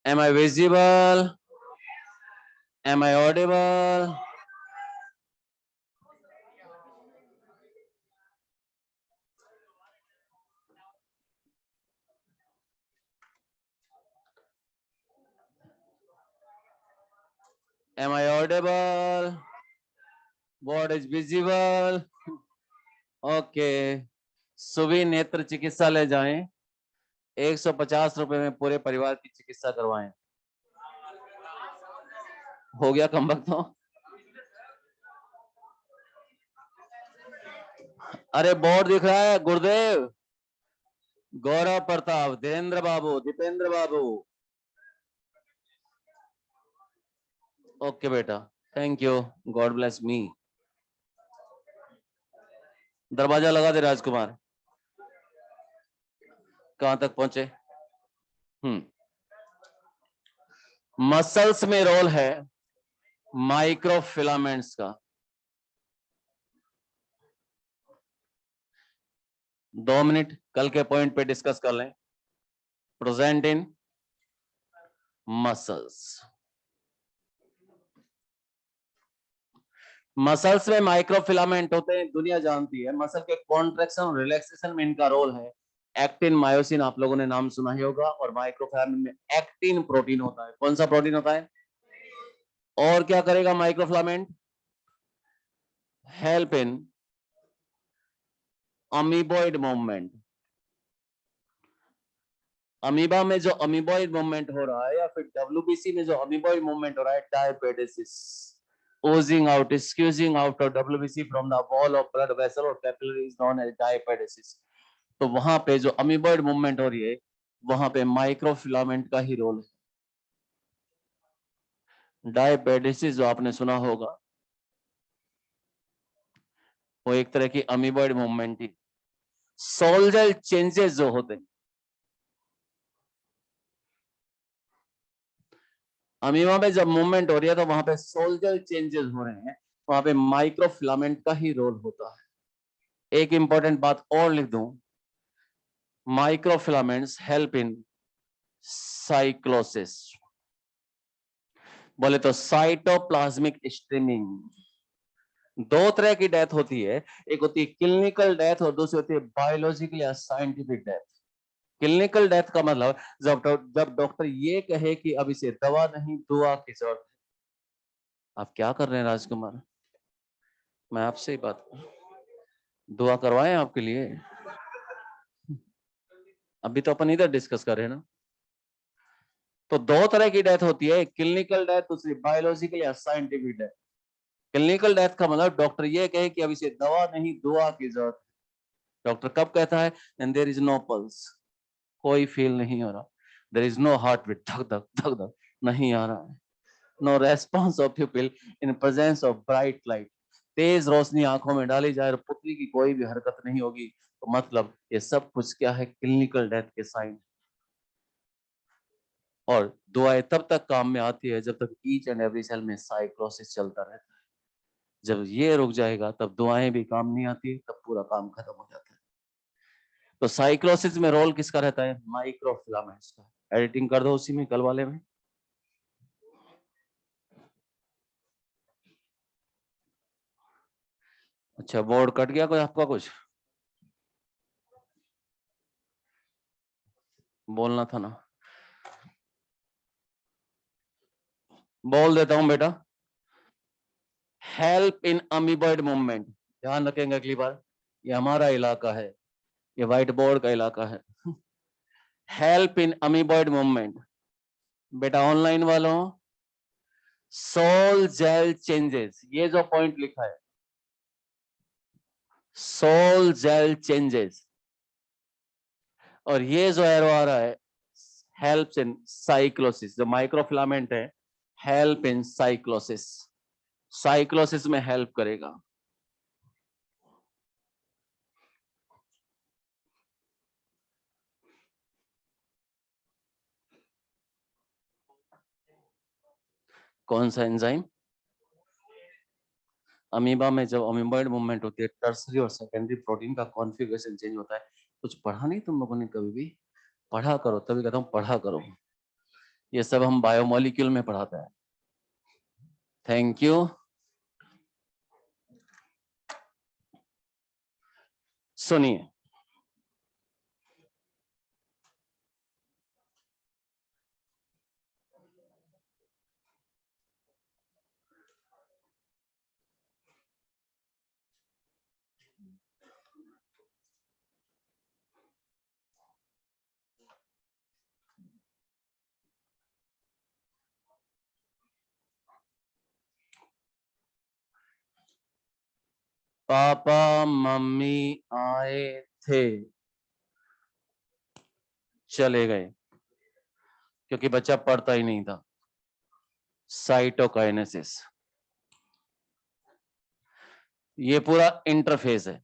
Am I visible? Am I audible? Am I audible? What is visible? Okay. सुवी नेत्र चिकित्सालय जाएं, 150 रुपए में पूरे परिवार की चिकित्सा करवाएं। हो गया कम वक्त तो। अरे बोर्ड दिख रहा है, गुरुदेव, गौरव प्रताप, धीरेन्द्र बाबू, दीपेंद्र बाबू। ओके बेटा, thank you, God bless me. दरवाजा लगा दे राजकुमार। कहां तक पहुंचे? मसल्स में रोल है माइक्रोफिलामेंट्स का। 2 मिनट कल के पॉइंट पे डिस्कस कर लें। Present in muscles. मसल्स में माइक्रोफिलामेंट होते हैं, दुनिया जानती है। मसल के कॉन्ट्रैक्शन और रिलैक्सेशन में इनका रोल है। एक्टिन, मायोसिन आप लोगों ने नाम सुना ही होगा। और माइक्रोफिलामेंट में एक्टिन प्रोटीन होता है। कौन सा प्रोटीन होता है? और क्या करेगा microfilament? Help in amoeboid movement. Amoeba में जो अमीबॉइड मूवमेंट हो रहा है, या फिर डब्ल्यूबीसी में जो अमीबॉइड मूवमेंट हो रहा है, डायपेटिस, oozing out, squeezing out of WBC from the wall of blood vessel or capillary is known as diapedesis। तो वहां पे जो अमीबॉइड मूवमेंट हो रही है, वहां पे माइक्रोफिलामेंट का ही रोल है। डायपेडेसिस जो आपने सुना होगा, वो एक तरह की अमीबॉइड मूवमेंट ही। सोल्जल चेंजेस जो होते हैं, अमीबा में जब मूवमेंट हो रही है तो वहां पे सोल्जल चेंजेस हो रहे हैं, वहां पे माइक्रोफिलामेंट का ही रोल होता है। एक इंपॉर्टेंट बात और लिख दूं, माइक्रोफिलामेंट्स हेल्प इन साइक्लोसिस। बोले तो साइटोप्लाज्मिक स्ट्रीमिंग। दो तरह की डेथ होती है, एक होती है क्लिनिकल डेथ और दूसरी होती है बायोलॉजिकल या साइंटिफिक डेथ। क्लिनिकल डेथ का मतलब जब डॉक्टर ये कहे कि अब इसे दवा नहीं दुआ की जरूरत है। आप क्या कर रहे हैं राजकुमार? मैं आपसे ही बात कर, दुआ करवाएं आपके लिए? अभी तो अपन इधर डिस्कस कर रहे हैं ना। तो दो तरह की डेथ होती है, क्लिनिकल डेथ, दूसरी बायोलॉजिकल या साइंटिफिक डेथ। क्लिनिकल डेथ का मतलब डॉक्टर ये कहे कि अब इसे दवा नहीं दुआ की जरूरत है। डॉक्टर कब कहता है? And there is no pulse, कोई फील नहीं हो रहा। There is no heartbeat, धक धक धक धक नहीं आ रहा है। No response of pupil in presence of bright light, तेज रोशनी आंखों में डाली जाए और पुतली की कोई भी हरकत नहीं होगी, तो मतलब ये सब कुछ क्या है? क्लिनिकल डेथ के साइन। और दुआएं तब तक काम में आती है जब तक ईच एंड एवरी सेल में साइक्लोसिस चलता रहता है। जब ये रुक जाएगा तब दुआएं भी काम नहीं आती, तब पूरा काम खत्म हो जाता है। तो साइक्लोसिस में रोल किसका रहता है? माइक्रोफिलामेंट्स का। एडिटिंग कर दो उसी में, कल वाले में। अच्छा, बोर्ड कट गया कोई आपका? कुछ बोलना था ना, बोल देता हूं बेटा। हेल्प इन अमीबॉइड मूवमेंट, ध्यान रखेंगे अगली बार। ये हमारा इलाका है, ये व्हाइट बोर्ड का इलाका है। Help in amoeboid movement. बेटा ऑनलाइन वालों, सोल जेल चेंजेस, ये जो पॉइंट लिखा है, सोल जेल चेंजेस, और ये जो एरो आ रहा है, हेल्प्स इन साइक्लोसिस। जो माइक्रोफिलामेंट है, हेल्प इन साइक्लोसिस, साइक्लोसिस में हेल्प करेगा। कौन सा एंजाइम? अमीबा में जब अमीबॉइड मूवमेंट होती है, टर्सरी और सेकेंडरी प्रोटीन का कॉन्फ़िगरेशन चेंज होता है। कुछ पढ़ा नहीं तुम लोगों ने कभी भी? पढ़ा करो, तभी कहता हूं पढ़ा करो। ये सब हम बायोमोलिक्यूल में पढ़ाते हैं। Thank you. सुनिए, पापा मम्मी आए थे, चले गए, क्योंकि बच्चा पढ़ता ही नहीं था। साइटोकाइनेसिस, ये पूरा इंटरफेस है।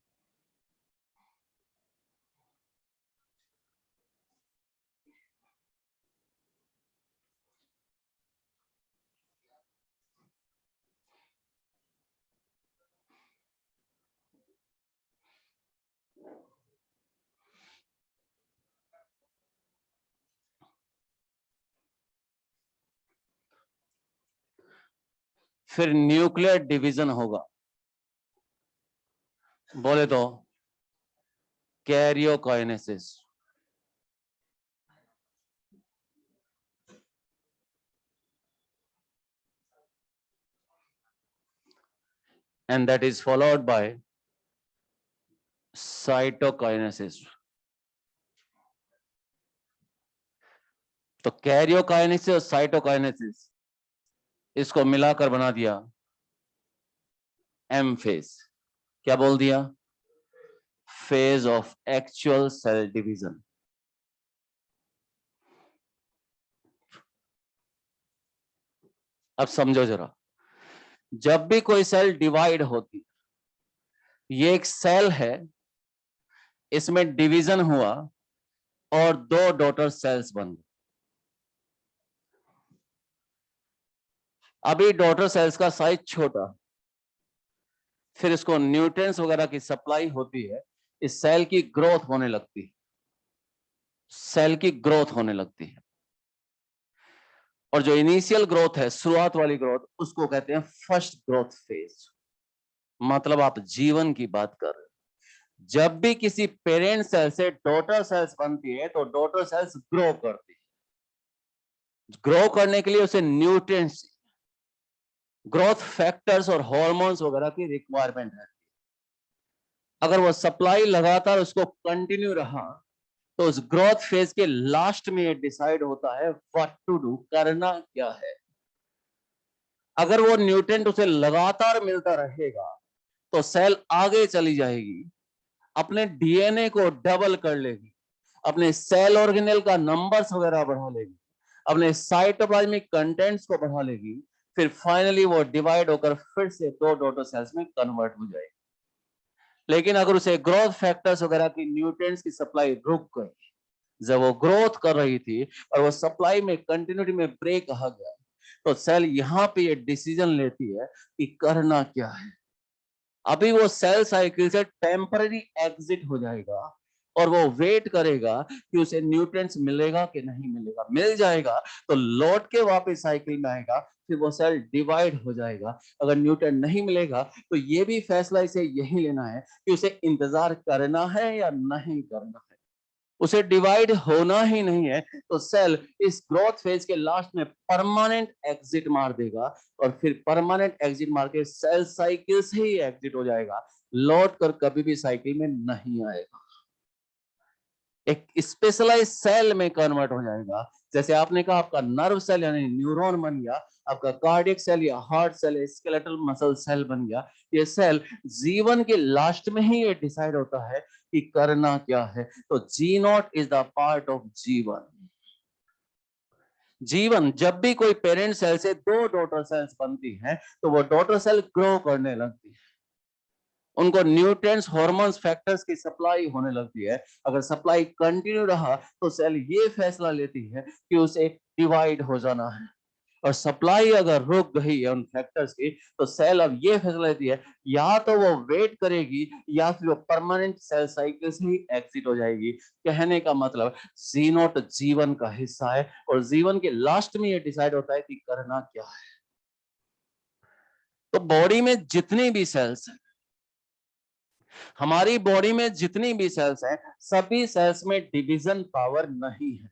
फिर न्यूक्लियर डिवीजन होगा, बोले तो karyokinesis. and that is followed by cytokinesis. तो कैरियोकाइनेसिस और साइटोकाइनेसिस, इसको मिलाकर बना दिया एम फेज। क्या बोल दिया? Phase of actual cell division. अब समझो जरा, जब भी कोई सेल डिवाइड होती, ये एक सेल है, इसमें डिवीजन हुआ और दो डॉटर सेल्स बन गए। अभी डॉटर सेल्स का साइज छोटा, फिर इसको न्यूट्रिएंट्स वगैरह की सप्लाई होती है, इस सेल की ग्रोथ होने लगती है, सेल की ग्रोथ होने लगती है। और जो इनिशियल ग्रोथ है, शुरुआत वाली ग्रोथ, उसको कहते हैं फर्स्ट ग्रोथ फेज। मतलब आप जीवन की बात कर रहे हो। जब भी किसी पेरेंट सेल से डॉटर सेल्स बनती है, तो डॉटर सेल्स ग्रो करती है। ग्रो करने के लिए उसे न्यूट्रिएंट्स, ग्रोथ फैक्टर्स और हार्मोन्स वगैरह की रिक्वायरमेंट है। अगर वो सप्लाई लगातार उसको कंटिन्यू रहा, तो उस ग्रोथ फेज के लास्ट में ये डिसाइड होता है व्हाट टू डू, करना क्या है। अगर वो न्यूट्रिएंट उसे लगातार मिलता रहेगा, तो सेल आगे चली जाएगी, अपने डीएनए को डबल कर लेगी, अपने सेल ऑर्गेनेल का नंबर्स वगैरह बढ़ा लेगी, अपने साइटोप्लाज्मिक कंटेंट्स को बढ़ा लेगी, फिर फाइनली वो डिवाइड होकर फिर से दो डॉटर सेल्स में कन्वर्ट हो जाएगी। लेकिन अगर उसे ग्रोथ फैक्टर्स वगैरह की, न्यूट्रिएंट्स की सप्लाई रुक गई, जब वो ग्रोथ कर रही थी और वो सप्लाई में कंटिन्यूटी में ब्रेक आ गया, तो सेल यहां पे ये डिसीजन लेती है कि करना क्या है। अभी वो सेल साइकिल से टेम्पररी एग्जिट हो जाएगा और वो वेट करेगा कि उसे न्यूट्रिएंट्स मिलेगा कि नहीं मिलेगा। मिल जाएगा तो लौट के वापस साइकिल में आएगा, फिर वो सेल डिवाइड हो जाएगा। अगर न्यूट्रिएंट नहीं मिलेगा, तो ये भी फैसला इसे यही लेना है कि उसे इंतजार करना है या नहीं करना है। उसे डिवाइड होना ही नहीं है, तो सेल इस ग्रोथ फेज के लास्ट में परमानेंट एग्जिट मार देगा और फिर परमानेंट एग्जिट मार के सेल साइकिल से ही एग्जिट हो जाएगा, लौट कर कभी भी साइकिल में नहीं आएगा, एक स्पेशलाइज सेल में कन्वर्ट हो जाएगा। जैसे आपने कहा, आपका नर्व सेल यानी न्यूरॉन बन गया, आपका कार्डियक सेल या heart cell, skeletal muscle cell बन गया। ये सेल जीवन के लास्ट में ही ये डिसाइड होता है कि करना क्या है। तो G naught is the part of G one. G one, जब भी कोई पेरेंट सेल से दो डॉटर सेल्स बनती हैं, तो वो डॉटर सेल ग्रो करने लगती है, उनको न्यूट्रिएंट्स, हार्मोन्स, फैक्टर्स की सप्लाई होने लगती है। अगर सप्लाई कंटिन्यू रहा, तो सेल ये फैसला लेती है कि उसे डिवाइड हो जाना है। और सप्लाई अगर रुक गई है उन फैक्टर्स की, तो सेल अब ये फैसला लेती है या तो वो वेट करेगी या फिर वो परमानेंट सेल साइकिल से ही एग्जिट हो जाएगी। कहने का मतलब जी नॉट जीवन का हिस्सा है और जीवन के लास्ट में ये डिसाइड होता है कि करना क्या है। तो बॉडी में जितनी भी सेल्स हैं, हमारी बॉडी में जितनी भी सेल्स हैं, सभी सेल्स में डिवीजन पावर नहीं है।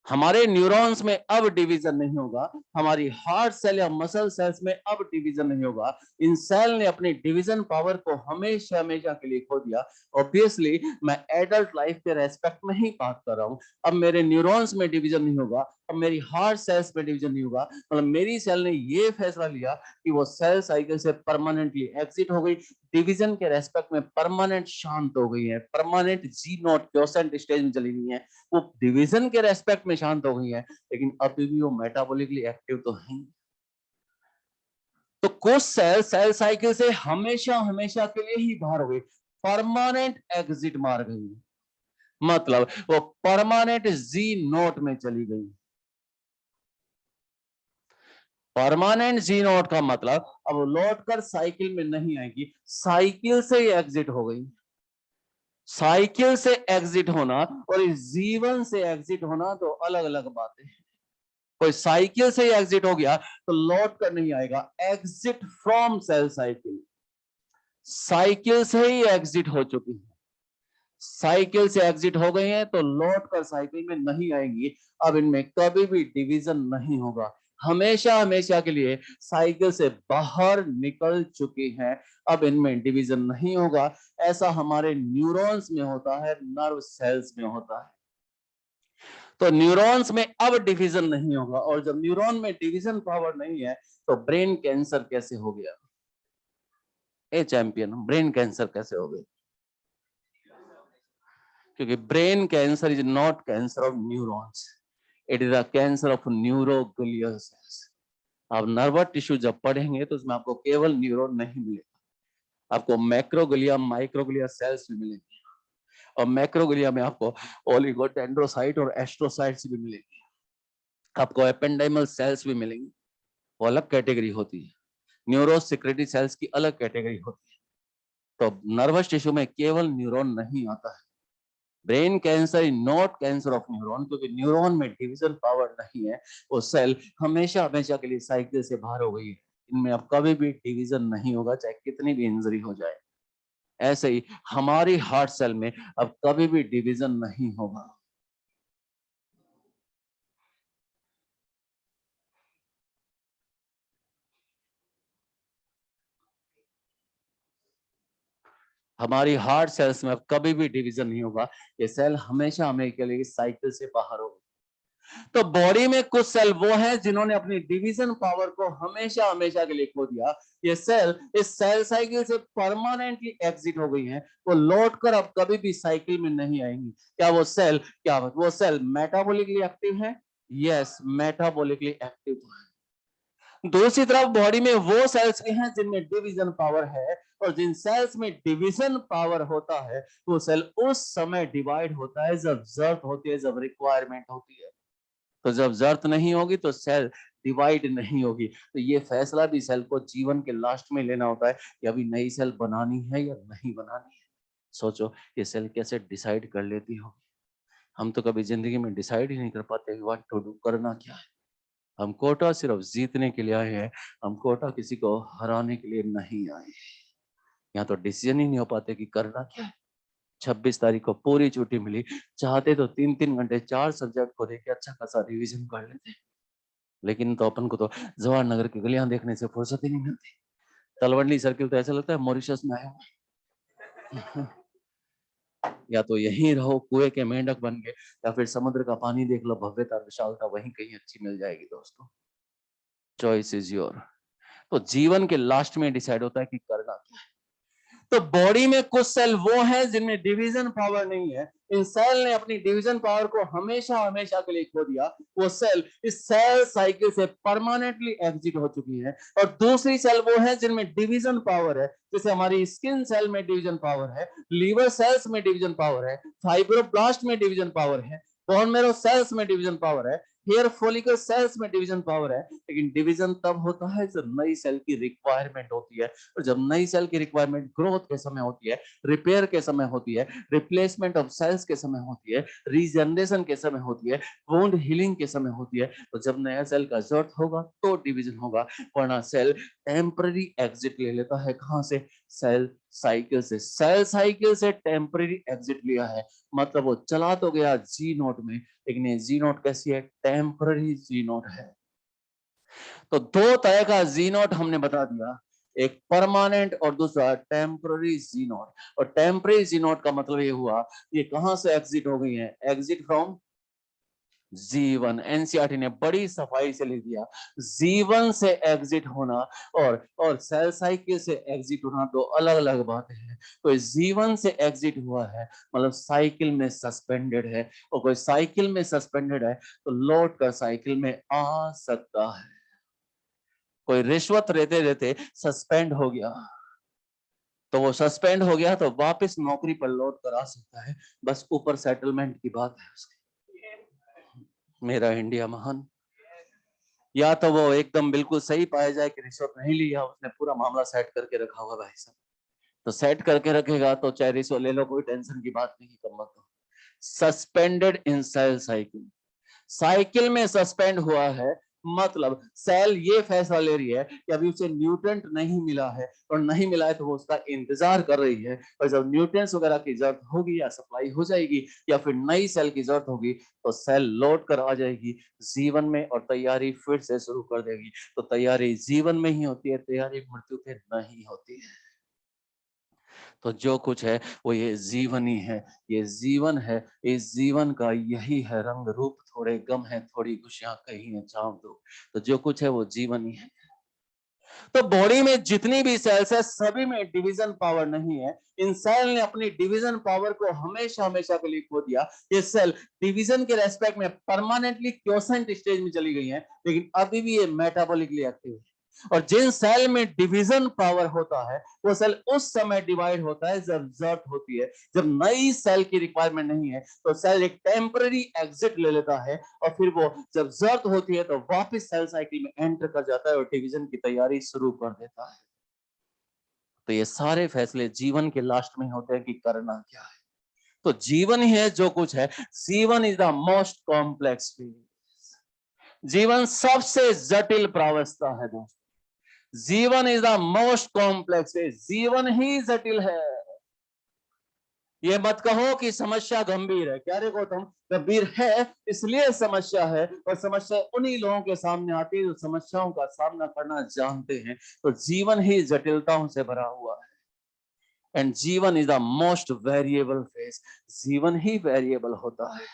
हमारे न्यूरॉन्स में अब डिवीजन नहीं होगा, हमारी हार्ट सेल या मसल सेल्स में अब डिवीजन नहीं होगा। इन सेल ने अपनी डिवीजन पावर को हमेशा हमेशा के लिए खो दिया। ऑब्वियसली मैं एडल्ट लाइफ के रेस्पेक्ट में ही बात कर रहा हूं। अब मेरे न्यूरॉन्स में डिवीजन नहीं होगा, अब मेरी हार्ट सेल्स में डिवीजन नहीं होगा। मतलब मेरी सेल ने ये फैसला लिया कि वो सेल साइकिल से परमानेंटली एग्जिट हो गई, डिवीजन के रेस्पेक्ट में परमानेंट शांत हो गई है, परमानेंट जी नॉट क्योसेंट स्टेज में चली गई है। वो डिवीजन के रेस्पेक्ट में शांत हो गई है, लेकिन अभी भी वो मेटाबॉलिकली एक्टिव तो है। तो कुछ सेल सेल साइकिल से हमेशा हमेशा के लिए ही बाहर हो गई, परमानेंट एग्जिट मार गई, मतलब वो परमानेंट जी नोट में चली गई। परमानेंट जी नोट का मतलब अब लौटकर साइकिल में नहीं आएगी, साइकिल से ही एग्जिट हो गई। साइकिल से एग्जिट होना और इस जीवन से एग्जिट होना तो अलग अलग बातें हैं। कोई साइकिल से ही एग्जिट हो गया तो लौट कर नहीं आएगा, exit from cell cycle. Cycle से ही एग्जिट हो चुकी है, साइकिल से एग्जिट हो गई है तो लौट कर साइकिल में नहीं आएंगी। अब इनमें कभी भी डिवीजन नहीं होगा, हमेशा हमेशा के लिए साइकिल से बाहर निकल चुकी हैं, अब इनमें डिवीजन नहीं होगा। ऐसा हमारे न्यूरॉन्स में होता है, नर्व सेल्स में होता है। तो न्यूरॉन्स में अब डिवीजन नहीं होगा, और जब न्यूरॉन में डिवीजन पावर नहीं है तो ब्रेन कैंसर कैसे हो गया? ए चैंपियन, ब्रेन कैंसर कैसे हो गया? क्योंकि brain cancer is not cancer of neurons, it is a cancer of neuroglial sales. आप नर्वस टिश्यू जब पढ़ेंगे तो उसमें आपको केवल न्यूरॉन नहीं मिलेगा, आपको मैक्रोग्लिया माइक्रोग्लिया सेल्स भी मिलेंगे, और मैक्रोग्लिया में आपको ओलिगोडेंड्रोसाइट और एस्ट्रोसाइट्स भी मिलेंगे, आपको एपेंडाइमल सेल्स भी मिलेंगी, वो अलग कैटेगरी होती है। न्यूरो सिक्रेटरी सेल्स की अलग कैटेगरी होती है। तो नर्वस टिश्यू में केवल न्यूरॉन नहीं आता है। Brain cancer is not cancer of neuron, क्योंकि न्यूरॉन में डिवीजन पावर नहीं है, वो सेल हमेशा हमेशा के लिए साइकिल से बाहर हो गई है। इनमें अब कभी भी डिवीजन नहीं होगा, चाहे कितनी भी इंजरी हो जाए। ऐसे ही हमारी हार्ट सेल में अब कभी भी डिवीजन नहीं होगा। हमारी हार्ट सेल्स में अब कभी भी डिवीजन नहीं होगा, ये सेल हमेशा हमें के लिए साइकिल से बाहर होगा। तो बॉडी में कुछ सेल वो हैं जिन्होंने अपनी डिवीजन पावर को हमेशा हमेशा के लिए खो दिया। ये सेल इस सेल साइकिल से परमानेंटली एग्जिट हो गई हैं, वो लौटकर अब कभी भी साइकिल में नहीं आएंगी। क्या वो सेल मेटाबॉलिकली एक्टिव है? यस, मेटाबॉलिकली एक्टिव है। दूसरी तरफ बॉडी में वो सेल्स भी हैं जिनमें डिवीजन पावर है, और जिन सेल्स में डिवीजन पावर होता है वो सेल उस समय डिवाइड होता है जब जरूरत होती है, जब रिक्वायरमेंट होती है। तो जब जरूरत नहीं होगी तो सेल डिवाइड नहीं होगी। तो ये फैसला भी सेल को जीवन के लास्ट में लेना होता है कि अभी नई सेल बनानी है या नहीं बनानी है। सोचो ये सेल कैसे डिसाइड कर लेती हो। हम तो कभी जिंदगी में डिसाइड ही नहीं कर पाते व्हाट टू डू, करना क्या है। हम कोटा सिर्फ जीतने के लिए आए हैं, हम कोटा किसी को हराने के लिए नहीं आए। यहाँ तो डिसीजन ही नहीं हो पाते कि करना क्या है। 26 तारीख को पूरी छुट्टी मिली, चाहते तो 3-3 घंटे 4 सब्जेक्ट को देके अच्छा खासा रिवीजन कर लेते, लेकिन तो अपन को तो जवाहर नगर की गलियां देखने से फुर्सत ही नहीं मिलती। तलवंडी सर्किल तो ऐसा लगता है मॉरिशस में आया हूं। या तो यहीं रहो कुएं के मेंढक बन के, या फिर समुद्र का पानी देख लो, भव्यता विशालता वहीं कहीं अच्छी मिल जाएगी दोस्तों। Choice is your. तो जीवन के लास्ट में डिसाइड होता है कि करना क्या है। तो बॉडी में कुछ सेल वो हैं जिनमें डिवीजन पावर नहीं है, इन सेल ने अपनी डिवीजन पावर को हमेशा हमेशा के लिए खो दिया। वो सेल इस सेल साइकिल से परमानेंटली एग्जिट हो चुकी है। और दूसरी सेल वो है जिनमें डिवीजन पावर है, जैसे हमारी स्किन सेल में डिवीजन पावर है, लीवर सेल्स में डिवीजन पावर है, फाइब्रोब्लास्ट में डिवीजन पावर है, बोन मैरो सेल्स में डिवीजन पावर है। हेयर फॉलिकल सेल्स में डिवीजन पावर है, लेकिन डिवीजन तब होता है जब नई सेल की रिक्वायरमेंट होती है, और जब नई सेल की रिक्वायरमेंट ग्रोथ के समय होती है, रिपेयर के समय होती है, रिप्लेसमेंट ऑफ सेल्स के समय होती है, रीजनरेशन के समय होती है, वुंड हीलिंग के समय होती है, तो जब नया सेल का जरूरत होगा तो डिवीजन होगा, वरना सेल टेम्पररी एग्जिट ले लेता है। कहां से? सेल साइकिल से। सेल साइकिल से टेम्पररी एग्जिट लिया है, मतलब वो चला तो गया जी नोट में, लेकिन ये जी नोट कैसी है? टेम्पररी जी नोट है। तो दो तरह का जी नोट हमने बता दिया, एक परमानेंट और दूसरा टेम्पररी जी नोट। और टेम्पररी जी नोट का मतलब ये हुआ, ये कहां से एग्जिट हो गई है? एग्जिट फ्रॉम जीवन। एनसीईआरटी ने बड़ी सफाई से लिख दिया, जीवन से एग्जिट होना और सेल साइकिल से एग्जिट होना दो अलग अलग बातें हैं। कोई जीवन से एग्जिट हुआ है मतलब साइकिल में सस्पेंडेड है, और कोई साइकिल में सस्पेंडेड है तो लौट कर साइकिल में आ सकता है। कोई रिश्वत लेते लेते सस्पेंड हो गया, तो वो सस्पेंड हो गया तो वापस नौकरी पर लौट कर आ सकता है, बस ऊपर सेटलमेंट की बात है उसकी। मेरा इंडिया महान। या तो वो एकदम बिल्कुल सही पाया जाए कि रिश्वत नहीं लिया, उसने पूरा मामला सेट करके रखा होगा भाई साहब, तो सेट करके रखेगा तो चाहे रिश्वत ले लो, कोई टेंशन की बात नहीं। कम मत। Suspended in cell cycle, cycle में सस्पेंड हुआ है, मतलब सेल ये फैसला ले रही है कि अभी उसे न्यूट्रेंट नहीं मिला है, और नहीं मिला है तो वो उसका इंतजार कर रही है, और जब न्यूट्रिएंट्स वगैरह की जरूरत होगी या सप्लाई हो जाएगी या फिर नई सेल की जरूरत होगी तो सेल लौट कर आ जाएगी जीवन में और तैयारी फिर से शुरू कर देगी। तो तैयारी जीवन में ही होती है, तैयारी मृत्यु पे नहीं होती है। तो जो कुछ है वो ये जीवन ही है, ये जीवन है, इस जीवन का यही है रंग रूप, थोड़े गम है थोड़ी खुशियां कहीं है चाव दो, तो जो कुछ है वो जीवन ही है। तो बॉडी में जितनी भी सेल्स है सभी में डिवीजन पावर नहीं है। इन सेल ने अपनी डिवीजन पावर को हमेशा हमेशा के लिए खो दिया। ये सेल डिवीजन के रेस्पेक्ट में परमानेंटली क्योसेंट स्टेज में चली गई है, लेकिन अभी भी ये मेटाबॉलिकली एक्टिव है। और जिन सेल में डिवीजन पावर होता है वो सेल उस समय डिवाइड होता है जब जरूरत होती है। जब नई सेल की रिक्वायरमेंट नहीं है तो सेल एक टेम्पररी एग्जिट ले लेता है, और फिर वो जब जरूरत होती है तो वापस सेल साइकिल में एंटर कर जाता है और डिवीजन की तैयारी शुरू कर देता है। तो ये सारे फैसले जीवन के लास्ट में होते हैं कि करना क्या है। तो जीवन ही है जो कुछ है। जीवन is the most complex field, जीवन सबसे जटिल प्रावस्था है दोस्तों। जीवन इज द मोस्ट कॉम्प्लेक्स, जीवन ही जटिल है। ये मत कहो कि समस्या गंभीर है, क्या रे गौतम? गंभीर है इसलिए समस्या है, और समस्या उन्हीं लोगों के सामने आती है जो समस्याओं का सामना करना जानते हैं। तो जीवन ही जटिलताओं से भरा हुआ है। And G one is the most variable phase, जीवन ही वेरिएबल होता है।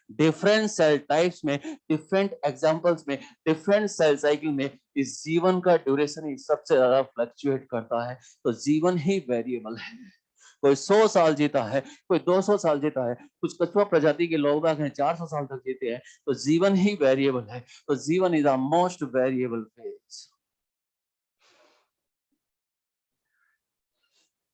डिफरेंट सेल टाइप्स में, डिफरेंट एग्जांपल्स में, डिफरेंट सेल साइकिल में इस जीवन का ड्यूरेशन ही सबसे ज्यादा फ्लक्चुएट करता है। तो जीवन ही वेरिएबल है। कोई 100 साल जीता है, कोई 200 साल जीता है, कुछ कछुआ प्रजाति के लोग हैं 400 साल तक जीते हैं। तो जीवन ही वेरिएबल है। तो G one is the most variable phase.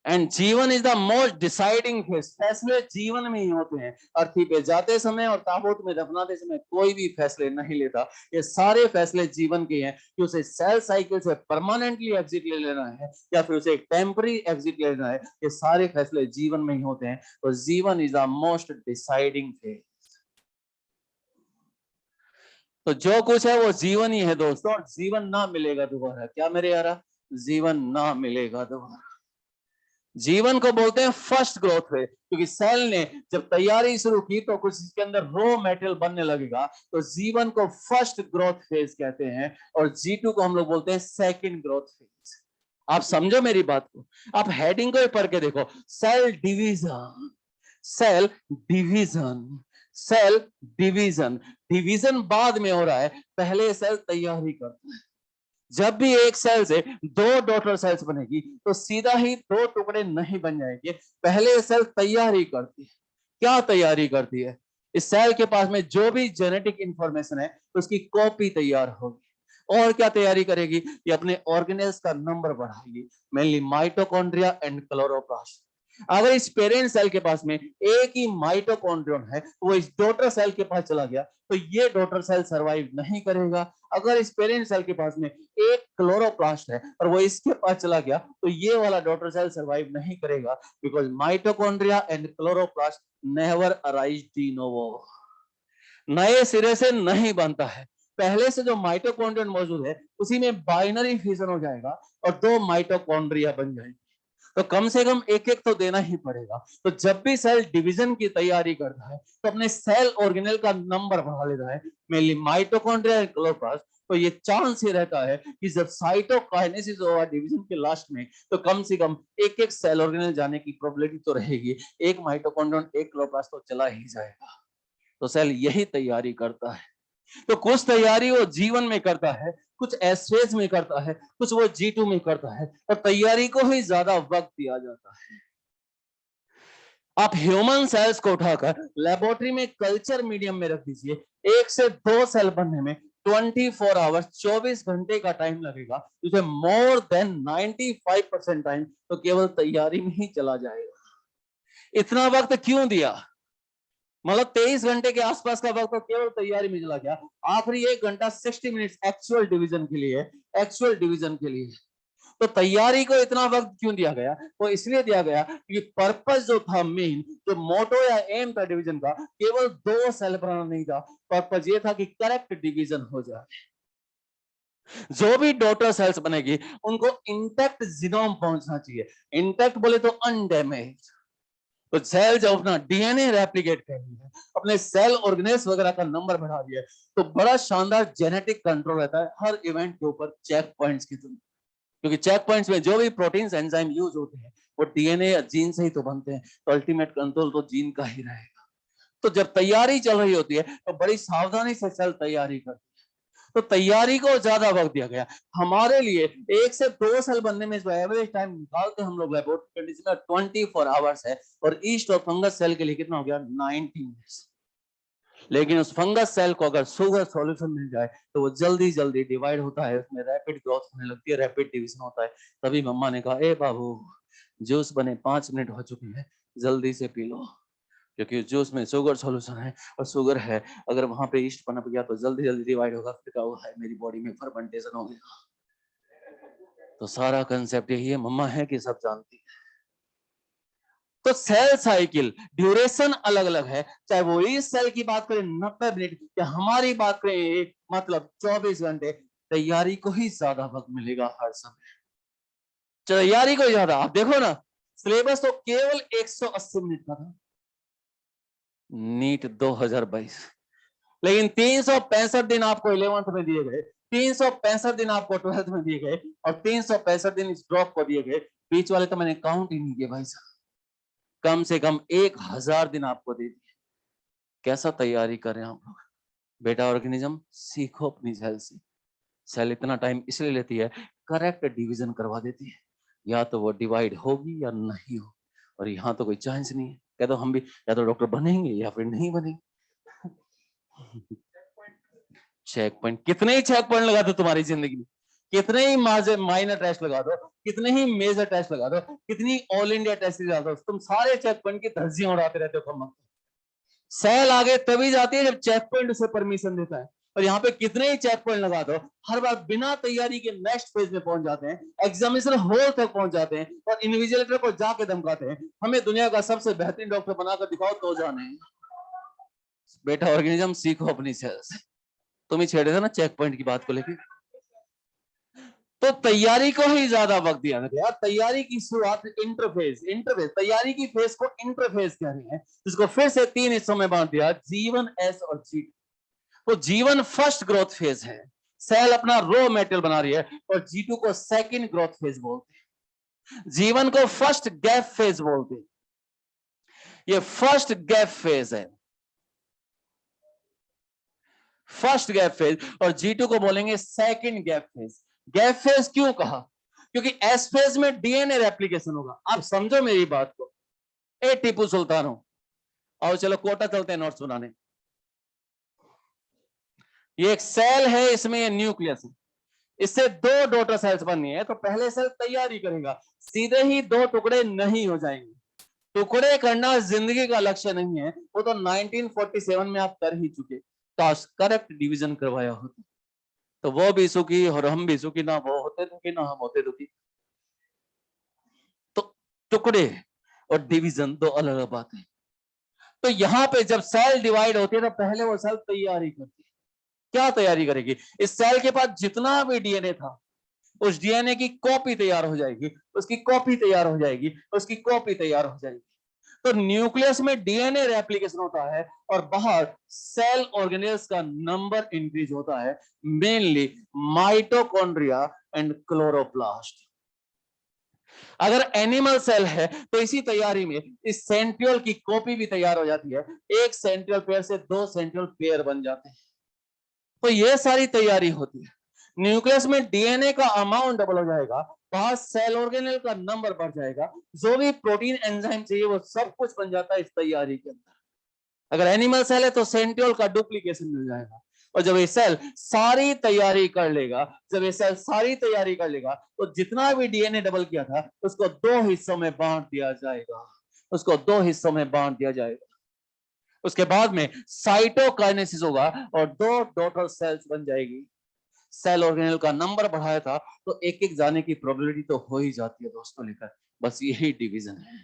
And G one is the most deciding phase, फैसले जीवन में ही होते हैं। अर्थी पे जाते समय और ताबूत में दफनाते समय कोई भी फैसले नहीं लेता, ये सारे फैसले जीवन के हैं कि उसे सेल साइकिल से परमानेंटली एग्जिट ले लेना है या फिर उसे एक टेम्पररी एग्जिट ले लेना है, ये सारे फैसले जीवन में ही होते हैं। तो G one is the most deciding phase. तो जो कुछ है वो जीवन ही है दोस्तों, और जीवन ना मिलेगा दोबारा। क्या मेरे यारा? जीवन ना मिलेगा दोबारा। जीवन को बोलते हैं फर्स्ट ग्रोथ फेज, क्योंकि सेल ने जब तैयारी शुरू की तो कुछ इसके अंदर रॉ मेटेरियल बनने लगेगा। तो जीवन को फर्स्ट ग्रोथ फेज कहते हैं, और G2 को हम लोग बोलते हैं सेकंड ग्रोथ फेज। आप समझो मेरी बात को, आप हेडिंग को ही पढ़ के देखो, cell division, cell division, cell division. Division बाद में हो रहा है, पहले सेल तैयारी करता है। जब भी एक सेल से दो डॉटर सेल्स बनेगी तो सीधा ही दो टुकड़े नहीं बन जाएंगे, पहले सेल तैयारी करती है। क्या तैयारी करती है? इस सेल के पास में जो भी जेनेटिक इंफॉर्मेशन है उसकी कॉपी तैयार होगी। और क्या तैयारी करेगी? ये अपने ऑर्गेनेल्स का नंबर बढ़ाएगी, मेनली माइटोकॉन्ड्रिया एंड क्लोरोप्लास्ट। अगर इस पेरेंट सेल के पास में एक ही माइटोकॉन्ड्रियन है, वो इस डॉटर सेल के पास चला गया तो ये डॉटर सेल सरवाइव नहीं करेगा। अगर इस पेरेंट सेल के पास में एक क्लोरोप्लास्ट है और वो इसके पास चला गया तो ये वाला डॉटर सेल सरवाइव नहीं करेगा, because mitochondria and chloroplast never arise de novo, नए सिरे से नहीं बनता है। पहले से जो माइटोकॉन्ड्रियन मौजूद है उसी में बाइनरी फ्यूजन हो जाएगा और दो माइटोकॉन्ड्रिया बन जाएंगे। तो कम से कम एक एक तो देना ही पड़ेगा। तो जब भी सेल डिवीजन की तैयारी करता है तो अपने सेल ऑर्गेनेल का नंबर बढ़ा लेता है, मेनली माइटोकॉन्ड्रिया एंड क्लोरोप्लास्ट। तो ये चांस ही रहता है कि जब साइटोकाइनेसिस होगा डिवीजन के लास्ट में तो कम से कम एक एक सेल ऑर्गेनेल जाने की प्रोबेबिलिटी तो रहेगी। एक माइटोकॉन्ड्रियन एक क्लोरोप्लास्ट तो चला ही जाएगा। तो सेल यही तैयारी करता है। तो कुछ तैयारी वो जीवन में करता है, कुछ एस्ट्रेज में करता है, कुछ वो G2 में करता है, और तैयारी को ही ज्यादा वक्त दिया जाता है। आप ह्यूमन सेल्स को उठाकर लेबोरेटरी में कल्चर मीडियम में रख दीजिए, 1 से 2 सेल बनने में 24 आवर्स 24 घंटे का टाइम लगेगा, जिसे मोर देन 95% टाइम तो केवल तैयारी में ही चला जाएगा। इतना वक्त क्यों दिया? मतलब 23 घंटे के आसपास का वक्त तो केवल तैयारी में चला गया। आखिरी 1 घंटा 60 मिनट्स एक्चुअल डिवीजन के लिए, एक्चुअल डिवीजन के लिए। तो तैयारी को इतना वक्त क्यों दिया गया? वो इसलिए दिया गया कि पर्पस जो था मेन, जो मोटो या एम था डिवीजन का, केवल 2 सेल बनाना नहीं था। पर्पस ये था कि करेक्ट डिवीजन हो जाए। जो भी डॉटर सेल्स बनेगी उनको इंटैक्ट जीनोम पहुंचना चाहिए। इंटैक्ट बोले तो अनडैमेज। तो सेल जब अपना डीएनए रेप्लिकेट कर लिया, अपने सेल ऑर्गेनेल्स वगैरह का नंबर बढ़ा दिया, तो बड़ा शानदार जेनेटिक कंट्रोल रहता है हर इवेंट के ऊपर चेक पॉइंट्स की तरह। क्योंकि चेक पॉइंट्स में जो भी प्रोटीन्स एंजाइम यूज होते हैं वो डीएनए या जीन से ही तो बनते हैं, तो अल्टीमेट कंट्रोल तो जीन का ही रहेगा। तो जब तैयारी चल रही होती है तो बड़ी सावधानी से सेल तैयारी करती है। तो तैयारी को ज्यादा वक्त दिया गया। हमारे लिए 1 से 2 सेल बनने में जो एवरेज टाइम निकालते हम लोग लेबोरेटरी कंडीशन में 24 आवर्स है, और ईस्ट और फंगस सेल के लिए कितना हो गया? 90 मिनट्स। लेकिन उस फंगस सेल को अगर शुगर सॉल्यूशन मिल जाए तो वो जल्दी जल्दी डिवाइड होता है, उसमें रैपिड ग्रोथ होने लगती है, रैपिड डिवीजन होता है। तभी मम्मा ने कहा, ए बाबू जूस बने 5 मिनट हो चुके हैं, जल्दी से पी लो, क्योंकि जूस में शुगर सॉल्यूशन है और शुगर है, अगर वहां पे ईस्ट पनप गया तो जल्दी जल्दी डिवाइड होगा, फिर क्या हुआ है मेरी बॉडी में फर्मेंटेशन हो गया। तो सारा कंसेप्ट यही है, मम्मा है कि सब जानती है। तो सेल साइकिल ड्यूरेशन अलग अलग है, चाहे वो इस सेल की बात करें 90 मिनट या हमारी बात करें एक मतलब 24 घंटे, तैयारी को ही ज्यादा वक्त मिलेगा हर समय। तैयारी को ज्यादा, आप देखो ना सिलेबस तो केवल 180 मिनट का था नीट 2022, लेकिन 365 दिन आपको 11th में दिए गए, 365 दिन आपको 12th में दिए गए, और 365 दिन इस ड्रॉप को दिए गए। बीच वाले तो मैंने काउंट ही नहीं किए भाई साहब, कम से कम 1000 दिन आपको दे दिए। कैसा तैयारी कर रहे हैं आप लोग? बेटा ऑर्गेनिज्म सीखो अपनी सेल से। सेल इतना टाइम इसलिए लेती है, करेक्ट डिवीजन करवा देती है, या तो वो डिवाइड होगी या नहीं हो, और यहाँ तो कोई चांस नहीं है। कह दो हम भी या तो डॉक्टर बनेंगे या फिर नहीं बनेंगे। चेक पॉइंट, कितने ही चेक पॉइंट लगा दो तुम्हारी जिंदगी में, कितने ही माइनर टेस्ट लगा दो, कितने ही मेजर टेस्ट लगा दो, कितनी ऑल इंडिया टेस्ट लगा दो, तुम सारे चेक पॉइंट की धज्जियां उड़ाते रहते हो कम। सेल आगे तभी जाती है जब चेक पॉइंट उसे परमिशन देता है, और यहाँ पे कितने ही चेक पॉइंट लगा दो, हर बार बिना तैयारी के नेक्स्ट फेज में पहुंच जाते हैं, एग्जामिनेशन हॉल तक पहुंच जाते हैं, और इन्विजिलेटर को जाके धमकाते हैं, हमें दुनिया का सबसे बेहतरीन डॉक्टर बनाकर दिखाओ तो जाने। बेटा ऑर्गेनिज्म सीखो अपनी सेल से। तुम ही छेड़े थे ना चेक पॉइंट की बात को लेकर। तो तैयारी को ही ज्यादा वक्त दिया गया। तैयारी की शुरुआत इंटरफेज, तैयारी की फेज को इंटरफेज कह रहे हैं, जिसको फिर से 3 हिस्सों में बांट दिया, G1, S और G2। तो G1 फर्स्ट ग्रोथ फेज है, सेल अपना रॉ मेटेरियल बना रही है, और G2 को सेकंड ग्रोथ फेज बोलते हैं। G1 को फर्स्ट गैप फेज बोलते हैं, ये फर्स्ट गैप फेज है, फर्स्ट गैप फेज, और G2 को बोलेंगे second gap phase. Gap phase क्यों कहा? क्योंकि एस फेज में डीएनए रेप्लिकेशन होगा। आप समझो मेरी बात को। ए टीपू सुल्तान हो, और चलो कोटा चलते हैं नोट्स बनाने। ये एक सेल है, इसमें ये न्यूक्लियस है, इससे 2 डॉटर सेल्स बननी है, तो पहले सेल तैयारी करेगा, सीधे ही 2 टुकड़े नहीं हो जाएंगे। टुकड़े करना जिंदगी का लक्ष्य नहीं है, वो तो 1947 में आप कर ही चुके। काश करेक्ट डिवीजन करवाया होता तो वो भी सुखी और हम भी सुखी, ना वो होते दुखी ना हम होते दुखी। तो टुकड़े और डिवीजन दो अलग अलग बातें। तो यहाँ पे जब सेल डिवाइड होती है तो पहले वो सेल तैयारी करती है। क्या तैयारी करेगी? इस सेल के पास जितना भी डीएनए था उस डीएनए की कॉपी तैयार हो जाएगी, उसकी कॉपी तैयार हो जाएगी, उसकी कॉपी तैयार हो जाएगी। तो न्यूक्लियस में डीएनए रेप्लिकेशन होता है और बाहर सेल ऑर्गेनेल्स का नंबर इंक्रीज होता है, मेनली माइटोकॉन्ड्रिया एंड क्लोरोप्लास्ट। अगर एनिमल सेल है तो इसी तैयारी में इस सेंट्रियोल की कॉपी भी तैयार हो जाती है, एक सेंट्रियोल पेयर से दो सेंट्रियोल पेयर बन जाते हैं। तो ये सारी तैयारी होती है। न्यूक्लियस में डीएनए का अमाउंट डबल हो जाएगा, वहां सेल ऑर्गेनेल का नंबर बढ़ जाएगा, जो भी प्रोटीन एंजाइम चाहिए वो सब कुछ बन जाता है इस तैयारी के अंदर। अगर एनिमल सेल है तो सेंट्रियोल का डुप्लीकेशन मिल जाएगा। और जब ये सेल सारी तैयारी कर लेगा, जब ये सेल सारी तैयारी कर लेगा तो जितना भी डीएनए डबल किया था उसको दो हिस्सों में बांट दिया जाएगा, उसको दो हिस्सों में बांट दिया जाएगा। उसके बाद में साइटोकाइनेसिस होगा और दो डॉटर सेल्स बन जाएगी। सेल ऑर्गेनेल का नंबर बढ़ाया था तो एक एक जाने की प्रोबेबिलिटी तो हो ही जाती है दोस्तों लेकर। बस यही डिवीजन है।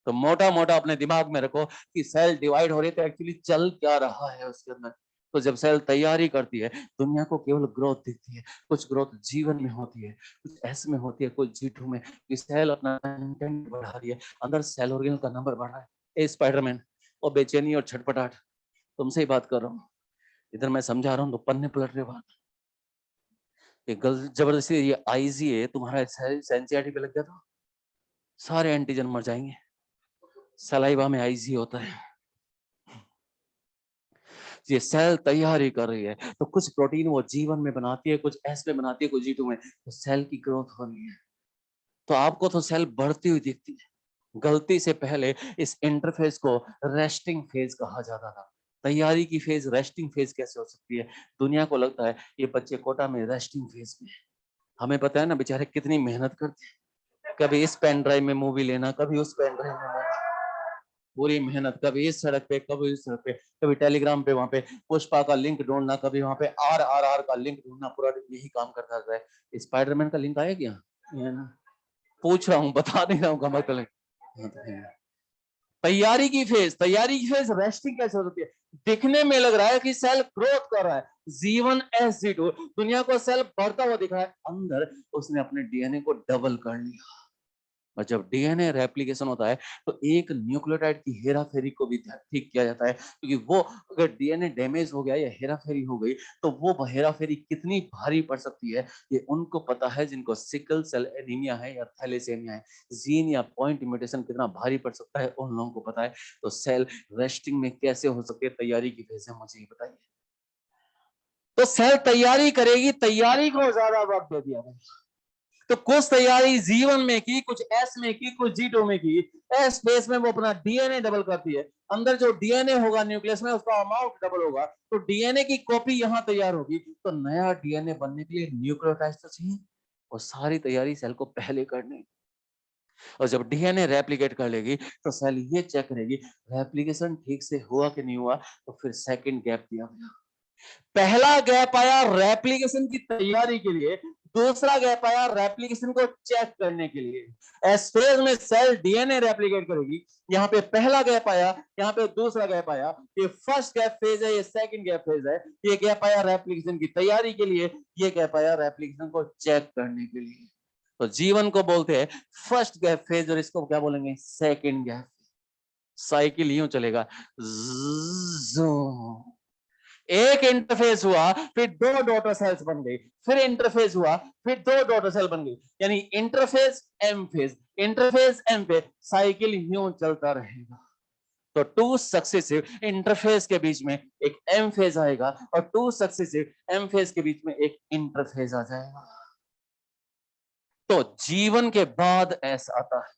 तो मोटा मोटा अपने दिमाग में रखो कि सेल डिवाइड हो रही है तो एक्चुअली चल क्या रहा है उसके अंदर। तो जब सेल तैयारी करती है दुनिया को केवल ग्रोथ दिखती है, कुछ ग्रोथ जीवन में होती है, कुछ एस में होती है, कुछ G2 में। सेल अपना कंटेंट बढ़ा रही है, अंदर सेल ऑर्गेनेल का नंबर बढ़ रहा है। ए स्पाइडरमैन और बेचैनी और छटपटाहट, तुमसे ही बात कर रहा हूँ, इधर मैं समझा रहा हूँ तो पन्ने पलट रहे बात। जबरदस्ती ये आईजी है तुम्हारा एनसीईआरटी पे लग गया तो सारे एंटीजन मर जाएंगे। सलाइवा में आईजी होता है। ये सेल तैयारी कर रही है तो कुछ प्रोटीन वो जीवन में बनाती है, कुछ एस में बनाती है, कुछ G2 में। तो सेल की ग्रोथ हो रही है। तो आपको तो सेल बढ़ती हुई दिखती है। गलती से पहले इस इंटरफेस को रेस्टिंग फेज कहा जाता था। तैयारी की फेज रेस्टिंग फेज कैसे हो सकती है? दुनिया को लगता है ये बच्चे कोटा में रेस्टिंग फेज में। हमें पता है ना बेचारे कितनी मेहनत करते हैं, कभी इस पेन ड्राइव में मूवी लेना, कभी उस पेन ड्राइव में, पूरी मेहनत, कभी इस सड़क पे कभी इस सड़क पे, कभी टेलीग्राम पे वहां पे पुष्पा का लिंक ढूंढना, कभी वहां पे RRR का लिंक ढूंढना, पूरा दिन यही काम करता रहता है। स्पाइडरमैन का लिंक आया क्या? पूछ रहा हूँ, बता नहीं रहा हूँ कमर का लिंक। तैयारी की फेज रेस्टिंग कैसे होती है? दिखने में लग रहा है कि सेल ग्रोथ कर रहा है, जीवन SG2 दुनिया को सेल बढ़ता हुआ दिख रहा है, अंदर उसने अपने डीएनए को डबल कर लिया। और जब डीएनए रेप्लिकेशन होता है तो एक न्यूक्लियोटाइड की हेराफेरी को भी ठीक किया जाता है, क्योंकि वो अगर डीएनए डैमेज हो गया या हेराफेरी हो गई तो वो हेराफेरी कितनी भारी पड़ सकती है ये उनको पता है, जिनको सिकल सेल एनीमिया है या थैलेसेमिया है। जीन या पॉइंट म्यूटेशन कितना भारी पड़ सकता है उन लोगों को पता है। तो सेल रेस्टिंग में कैसे हो सकती है तैयारी की फेज में, मुझे ये बताइए। तो सेल तैयारी करेगी, तैयारी को ज्यादा वक्त दे दिया गया। तो कुछ तैयारी जीवन में की, कुछ एस में की, कुछ G2 में की। एस फेज में वो अपना डीएनए डबल करती है, अंदर जो डीएनए होगा न्यूक्लियस में उसका अमाउंट डबल होगा, तो डीएनए की कॉपी यहां तैयार होगी। तो नया डीएनए बनने के लिए न्यूक्लियोटाइड तो चाहिए, और सारी तैयारी सेल को पहले करनी। और जब डीएनए रेप्लिकेट कर लेगी तो सेल ये चेक करेगी रेप्लिकेशन ठीक से हुआ कि नहीं हुआ, तो फिर सेकंड गैप दिया गया। पहला गैप आया रेप्लिकेशन की तैयारी के लिए, दूसरा गैप आया रेप्लिकेशन को चेक करने के लिए। एस फेज में सेल डीएनए रेप्लिकेट करेगी, यहाँ पे पहला गैप आया, यहाँ पे दूसरा गैप आया। ये फर्स्ट गैप फेज है, ये सेकंड गैप फेज है। ये गैप आया रेप्लिकेशन की तैयारी के लिए, ये गैप आया रेप्लिकेशन को चेक करने के लिए। तो जीवन को बोलते हैं फर्स्ट गैप फेज, और इसको क्या बोलेंगे? Second gap. साइकिल यूं चलेगा, एक इंटरफेस हुआ, फिर दो डॉटर सेल्स बन गई, फिर इंटरफेस हुआ, फिर दो डॉटर सेल बन गई, यानी interphase M phase, interphase M phase, cycle यूं चलता रहेगा। तो टू सक्सेसिव इंटरफेस के बीच में एक एम फेज आएगा, और टू सक्सेसिव एम फेज के बीच में एक इंटरफेज आ जाएगा। तो जीवन के बाद एस आता है,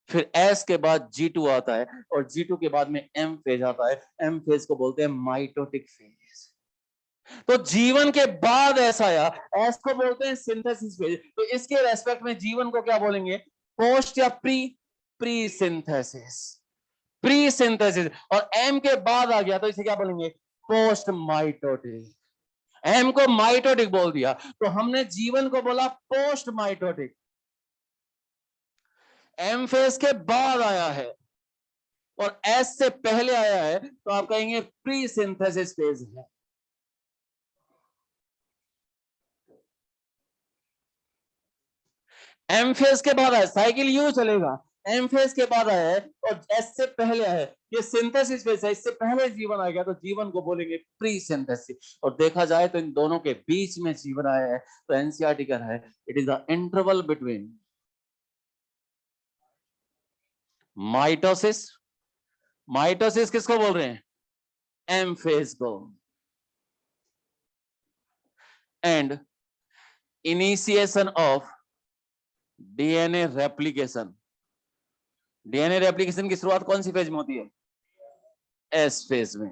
फिर एस के बाद G2 आता है, और G2 के बाद में एम फेज आता है। एम फेज को बोलते हैं माइटोटिक फेज। तो जीवन के बाद ऐसा आया, एस को बोलते हैं सिंथेसिस फेज। तो इसके रेस्पेक्ट में जीवन को क्या बोलेंगे? पोस्ट या pre? Pre synthesis, pre synthesis. और एम के बाद आ गया तो इसे क्या बोलेंगे? Post mitotic. एम को माइटोटिक बोल दिया तो हमने जीवन को बोला पोस्ट माइटोटिक। एम फेज के बाद आया है और एस से पहले आया है तो आप कहेंगे प्री सिंथेसिस फेज है। एम फेज के बाद आया, साइकिल यूं चलेगा, एम फेज के बाद आया है और एस से पहले आया है, ये सिंथेसिस फेज है, इससे पहले जीवन आ गया तो जीवन को बोलेंगे प्री सिंथेसिस। और देखा जाए तो इन दोनों के बीच में जीवन आया है तो एनसीईआरटी कह रहा है it is the interval between mitosis, mitosis किसको बोल रहे हैं? एम फेज को, and initiation of DNA replication. DNA replication की शुरुआत कौन सी फेज में होती है? एस फेज में।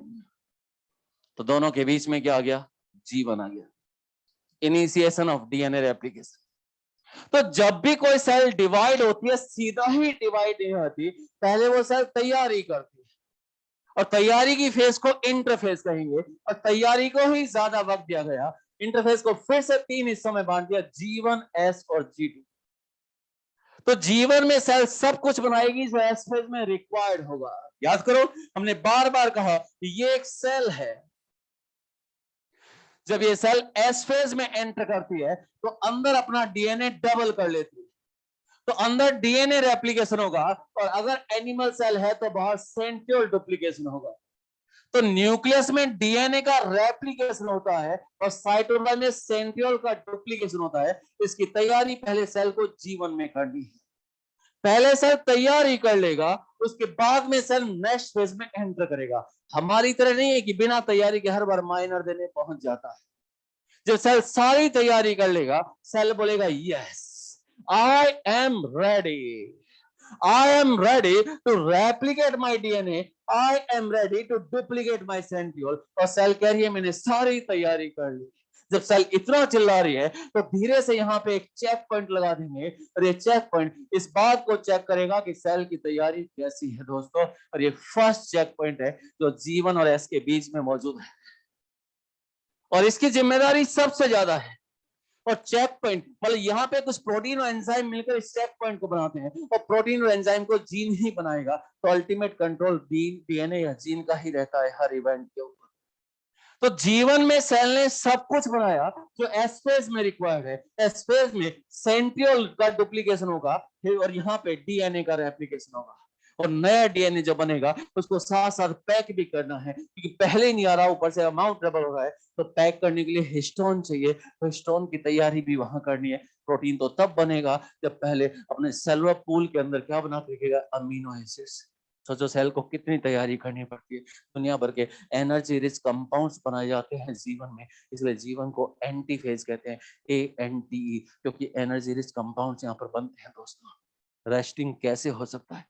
तो दोनों के बीच में क्या आ गया? जीवन आ गया, इनिशिएशन ऑफ डीएनए रेप्लिकेशन। तो जब भी कोई सेल डिवाइड होती है सीधा ही डिवाइड नहीं होती, पहले वो सेल तैयारी करती है और तैयारी की फेज को इंटरफेज कहेंगे और तैयारी को ही ज्यादा वक्त दिया गया। इंटरफेज को फिर से 3 हिस्सों में बांट दिया, G1, S और G2। तो जीवन में सेल सब कुछ बनाएगी जो एस फेज में रिक्वायर्ड होगा। याद करो हमने बार बार कहा ये एक सेल है, जब ये सेल एस फेज में एंटर करती है तो अंदर अपना डीएनए डबल कर लेती है, तो अंदर डीएनए रेप्लिकेशन होगा और अगर एनिमल सेल है तो बाहर सेंट्रियोल डुप्लीकेशन होगा। तो न्यूक्लियस में डीएनए का रेप्लिकेशन होता है और साइटोप्लाज्म में सेंट्रियोल का डुप्लीकेशन होता है। इसकी तैयारी पहले सेल को जीवन में करनी है, पहले सेल तैयारी कर लेगा उसके बाद में सेल नेक्स्ट फेज में एंटर करेगा। हमारी तरह नहीं है कि बिना तैयारी के हर बार माइनर देने पहुंच जाता है। जब सेल सारी तैयारी कर लेगा सेल बोलेगा yes I am ready, I am ready to replicate my DNA, I am ready to duplicate my centriole. और सेल कह रही है मैंने सारी तैयारी कर ली। जब सेल इतना चिल्ला रही है तो धीरे से यहाँ पे एक चेक पॉइंट लगा देंगे और ये चेक पॉइंट इस बात को चेक करेगा कि सेल की तैयारी कैसी है दोस्तों। और ये फर्स्ट चेक पॉइंट है जो जीवन और एस के बीच में मौजूद है और इसकी जिम्मेदारी सबसे ज्यादा है। और चेक पॉइंट मतलब यहाँ पे कुछ प्रोटीन और एंजाइम मिलकर इस चेक पॉइंट को बनाते हैं और प्रोटीन और एंजाइम को जीन ही बनाएगा। तो अल्टीमेट कंट्रोल डीएनए या जीन का ही रहता है हर इवेंट के ऊपर। तो जीवन में सेल ने सब कुछ बनाया जो एस फेज में रिक्वायर्ड है। एस फेज में सेंट्रियोल का डुप्लीकेशन होगा और यहाँ पे डीएनए का रेप्लिकेशन होगा और नया डीएनए जो बनेगा उसको साथ साथ पैक भी करना है क्योंकि पहले ही नहीं आ रहा, ऊपर से अमाउंट डबल हो रहा है। तो पैक करने के लिए हिस्टोन चाहिए, तो हिस्टोन की तैयारी भी वहां करनी है। प्रोटीन तो तब बनेगा जब पहले अपने सेलुलर पूल के अंदर क्या बना के रखेगा? Amino acids. सोचो सेल को कितनी तैयारी करनी पड़ती है। दुनिया भर के एनर्जी रिच कंपाउंड्स बनाए जाते हैं जीवन में, इसलिए जीवन को एंटी फेज कहते हैं, ANTE, क्योंकि एनर्जी रिच कंपाउंड्स यहाँ पर बनते हैं दोस्तों। रेस्टिंग कैसे हो सकता है?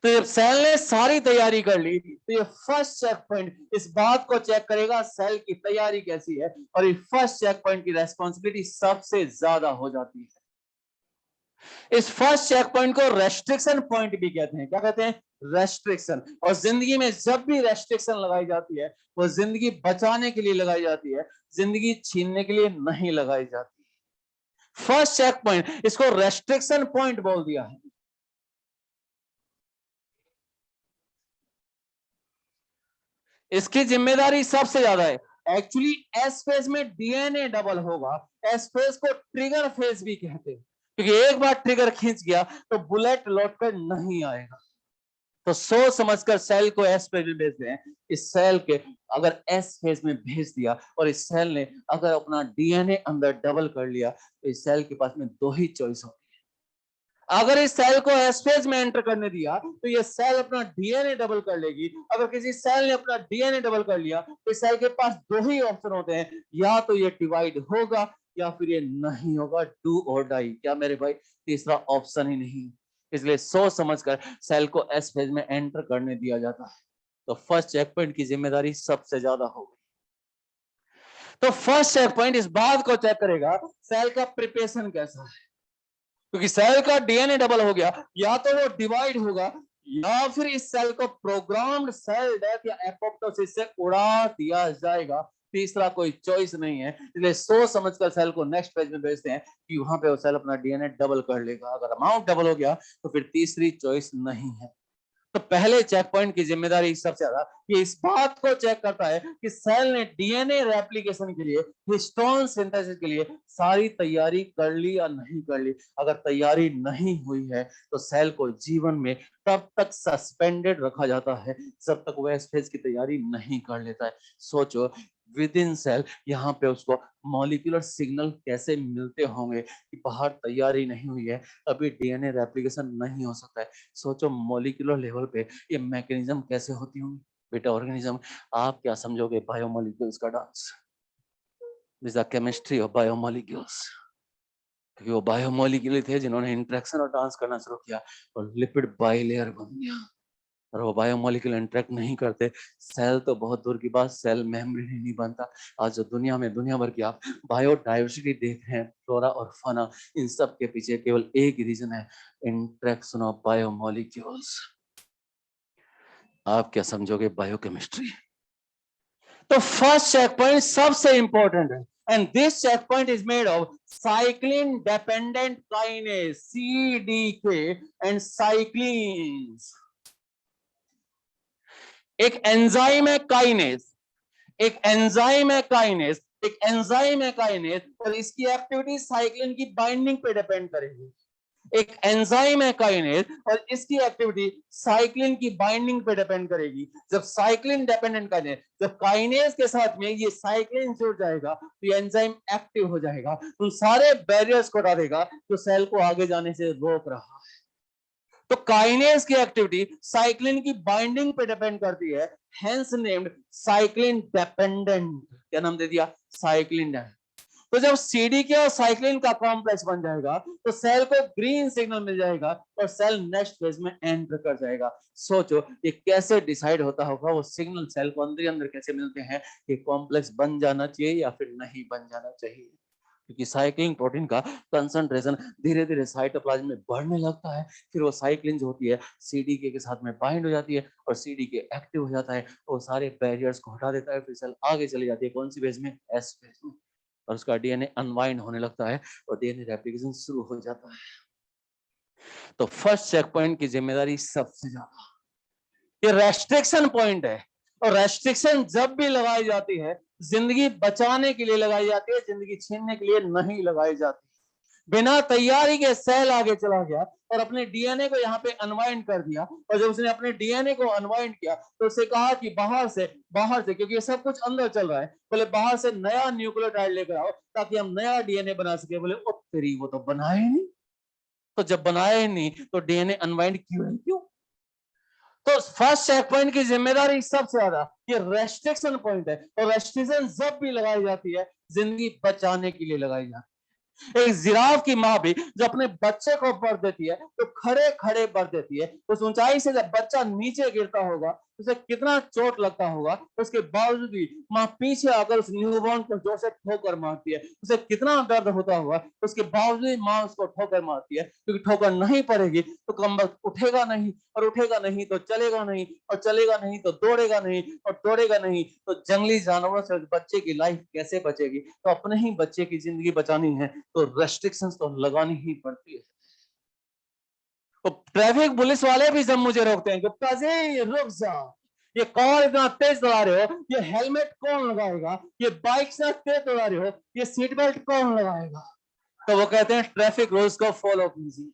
तो जब सेल ने सारी तैयारी कर ली तो ये फर्स्ट चेक पॉइंट इस बात को चेक करेगा सेल की तैयारी कैसी है और ये फर्स्ट चेक पॉइंट की रेस्पॉन्सिबिलिटी सबसे ज्यादा हो जाती है। इस फर्स्ट चेक पॉइंट को रेस्ट्रिक्शन पॉइंट भी कहते हैं। क्या कहते हैं? रेस्ट्रिक्शन। और जिंदगी में जब भी रेस्ट्रिक्शन लगाई जाती है वो जिंदगी बचाने के लिए लगाई जाती है, जिंदगी छीनने के लिए नहीं लगाई जाती। फर्स्ट चेक पॉइंट इसको रेस्ट्रिक्शन पॉइंट बोल दिया है। इसकी जिम्मेदारी सबसे ज्यादा है। एक्चुअली एस फेज में डीएनए डबल होगा। एस फेज को ट्रिगर फेज भी कहते हैं क्योंकि एक बार ट्रिगर खींच गया तो बुलेट लौट कर नहीं आएगा। तो सोच समझकर सेल को एस फेज में भेजते हैं। इस सेल के अगर एस फेज में भेज दिया और इस सेल ने अगर अपना डीएनए अंदर डबल कर लिया तो इस सेल के पास में दो ही चॉइस होती है। अगर इस सेल को एस फेज में एंटर करने दिया तो ये सेल अपना डीएनए डबल कर लेगी। अगर किसी सेल ने अपना डीएनए डबल कर लिया तो इस सेल के पास दो ही ऑप्शन होते हैं, या तो ये डिवाइड होगा या फिर ये नहीं होगा, डू और डाई। क्या मेरे भाई? तीसरा ऑप्शन ही नहीं। इसलिए सोच समझकर सेल को एस फेज में एंटर करने दिया जाता है। तो फर्स्ट चेक पॉइंट की जिम्मेदारी सबसे ज्यादा होगी। तो फर्स्ट चेक पॉइंट इस बात को चेक करेगा सेल का प्रिपरेशन कैसा है। क्योंकि सेल का डीएनए डबल हो गया, या तो वो डिवाइड होगा या फिर इस सेल को प्रोग्राम्ड सेल डेथ या एपोप्टोसिस से उड़ा दिया जाएगा। तीसरा कोई चॉइस नहीं है, इसलिए सोच समझकर सेल को नेक्स्ट पेज में भेजते हैं कि वहां पे वो सेल अपना डीएनए डबल कर लेगा। अगर अमाउंट डबल हो गया तो फिर तीसरी चॉइस नहीं है। तो पहले चेक पॉइंट की जिम्मेदारी सबसे ज्यादा ये इस बात को चेक करता है कि सेल ने डीएनए रेप्लिकेशन के लिए, हिस्टोन सिंथेसिस के लिए सारी तैयारी कर ली या नहीं कर ली। अगर तैयारी नहीं हुई है तो सेल को जीवन में तब तक सस्पेंडेड रखा जाता है जब तक वह इस फेज की तैयारी नहीं कर लेता है। सोचो विद इन सेल यहाँ पे उसको मॉलिक्यूलर सिग्नल कैसे मिलते होंगे कि बाहर तैयारी नहीं हुई है, अभी डीएनए रेप्लिकेशन नहीं हो सकता है। सोचो मॉलिक्यूलर लेवल पे ये मैकेनिज्म कैसे होती होंगी। बेटा ऑर्गेनिज्म, आप क्या समझोगे बायोमोलिक्यूल्स का dance? This the chemistry of biomolecules. क्योंकि वो बायोमोलिक्यूल थे जिन्होंने इंटरेक्शन और डांस करना शुरू किया और लिपिड बाइलेयर बन गया। और वो बायोमोलिक्यूल इंटरेक्ट नहीं करते, सेल तो बहुत दूर की बात, सेल मेम्ब्रेन ही नहीं बनता। आज जो दुनिया में दुनिया भर की आप बायोडाइवर्सिटी देख रहे हैं, फ्लोरा और फाना, इन सब के पीछे केवल एक ही रीजन है, इंटरेक्शन ऑफ बायोमोलिक्यूल्स। आप क्या समझोगे बायोकेमिस्ट्री? तो फर्स्ट चेक पॉइंट सबसे इंपॉर्टेंट है, and this checkpoint is made of cyclin dependent kinase CDK and cyclins। एक एंजाइम है काइनेज, एक एंजाइम है काइनेज, एक एंजाइम है काइनेज, और इसकी एक्टिविटी साइक्लिन की बाइंडिंग पे डिपेंड करेगी। एक एंजाइम है काइनेज और इसकी एक्टिविटी साइक्लिन की बाइंडिंग पे डिपेंड करेगी। जब साइक्लिन डिपेंडेंट काइनेज, जब काइनेज के साथ में ये साइक्लिन जुड़ जाएगा तो ये एंजाइम एक्टिव हो जाएगा, उन सारे बैरियर्स को हटा देगा जो सेल को आगे जाने से रोक रहा है। तो काइनेज की एक्टिविटी साइक्लिन की बाइंडिंग पे डिपेंड करती है, हेंस नेम्ड साइक्लिन डिपेंडेंट। क्या नाम दे दिया? साइक्लिन। तो जब सीडीके और साइक्लिन का कॉम्प्लेक्स बन जाएगा तो सेल को ग्रीन सिग्नल मिल जाएगा और सेल नेक्स्ट फेज में एंटर कर जाएगा। सोचो ये कैसे डिसाइड होता होगा, वो सिग्नल सेल को अंदर अंदर कैसे मिलते हैं, ये कॉम्प्लेक्स बन जाना चाहिए या फिर नहीं बन जाना चाहिए। क्योंकि साइक्लिन प्रोटीन का कंसंट्रेशन धीरे धीरे साइटोप्लाज्म में बढ़ने लगता है, फिर वो साइक्लिन जो होती है सीडीके के साथ में बाइंड हो जाती है और सीडीके एक्टिव हो जाता है, वो सारे बैरियर्स को हटा देता है, फिर सेल आगे चली जाती है। कौन सी फेज में? एस फेज में। और उसका डीएनए अनवाइंड होने लगता है और डीएनए रेप्लिकेशन शुरू हो जाता है। तो फर्स्ट चेक पॉइंट की जिम्मेदारी सबसे ज्यादा ये रेस्ट्रिक्शन पॉइंट है, और रेस्ट्रिक्शन जब भी लगाई जाती है जिंदगी बचाने के लिए लगाई जाती है, जिंदगी छीनने के लिए नहीं लगाई जाती। बिना तैयारी के सेल आगे चला गया और अपने डीएनए को यहाँ पे अनवाइंड कर दिया, और जब उसने अपने डीएनए को अनवाइंड किया तो उससे कहा कि बाहर से क्योंकि ये सब कुछ अंदर चल रहा है, बोले बाहर से नया न्यूक्लियोटाइड लेकर आओ ताकि हम नया डीएनए बना सके। बोले ओ तेरी, वो तो बनाए नहीं। तो जब बनाए नहीं तो डीएनए अनवाइंड क्यों है? क्यों? तो फर्स्ट चेक पॉइंट की जिम्मेदारी सबसे ज्यादा ये रेस्ट्रिक्शन पॉइंट है, और रेस्ट्रिक्शन जब भी लगाई जाती है जिंदगी बचाने के लिए लगाई जाती है। एक जिराफ की माँ भी जो अपने बच्चे को बर्थ देती है तो खड़े खड़े बर्थ देती है। उस ऊंचाई से जब बच्चा नीचे गिरता होगा उसे कितना चोट लगता होगा, उसके बावजूद भी माँ पीछे आकर उस न्यूबॉर्न को जोर से ठोकर मारती है। उसे कितना दर्द होता होगा, उसके बावजूद माँ उसको ठोकर मारती है, क्योंकि ठोकर नहीं पड़ेगी तो कम उठेगा नहीं, और उठेगा नहीं तो चलेगा नहीं, और चलेगा नहीं तो दौड़ेगा नहीं, और दौड़ेगा नहीं तो जंगली जानवरों से बच्चे की लाइफ कैसे बचेगी। तो अपने ही बच्चे की जिंदगी बचानी है तो रेस्ट्रिक्शंस तो लगानी ही पड़ती है। तो ट्रैफिक पुलिस वाले भी जब मुझे रोकते हैं, गुप्ता जी रुक जाओ, ये कार इतना तेज चला रहे हो, ये हेलमेट कौन लगाएगा, ये बाइक से तेज चला रहे हो, ये सीट बेल्ट कौन लगाएगा? तो वो कहते हैं ट्रैफिक रूल्स को फॉलो कीजिए।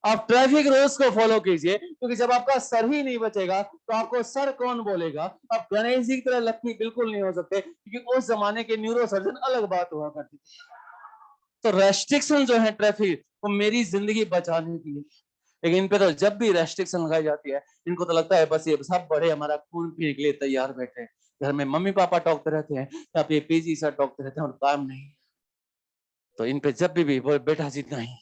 आप ट्रैफिक रूल्स को फॉलो कीजिए, क्योंकि जब आपका सर ही नहीं बचेगा तो आपको सर कौन बोलेगा? आप गणेश जी की तरह लक्ष्मी बिल्कुल नहीं हो सकते, क्योंकि उस जमाने के न्यूरो सर्जन अलग बात हुआ करती थी। तो रेस्ट्रिक्शन जो है ट्रैफिक, वो मेरी जिंदगी बचाने के लिए, लेकिन इन पे तो जब भी रेस्ट्रिक्शन लगाई जाती है इनको तो लगता है बस ये सब बड़े हमारा खून पीने के लिए तैयार बैठे हैं। घर में मम्मी पापा टोकते रहते हैं या फिर पीजी सर टोकते रहते हैं और काम नहीं। तो इन पे जब भी बोल बेटा जी नहीं,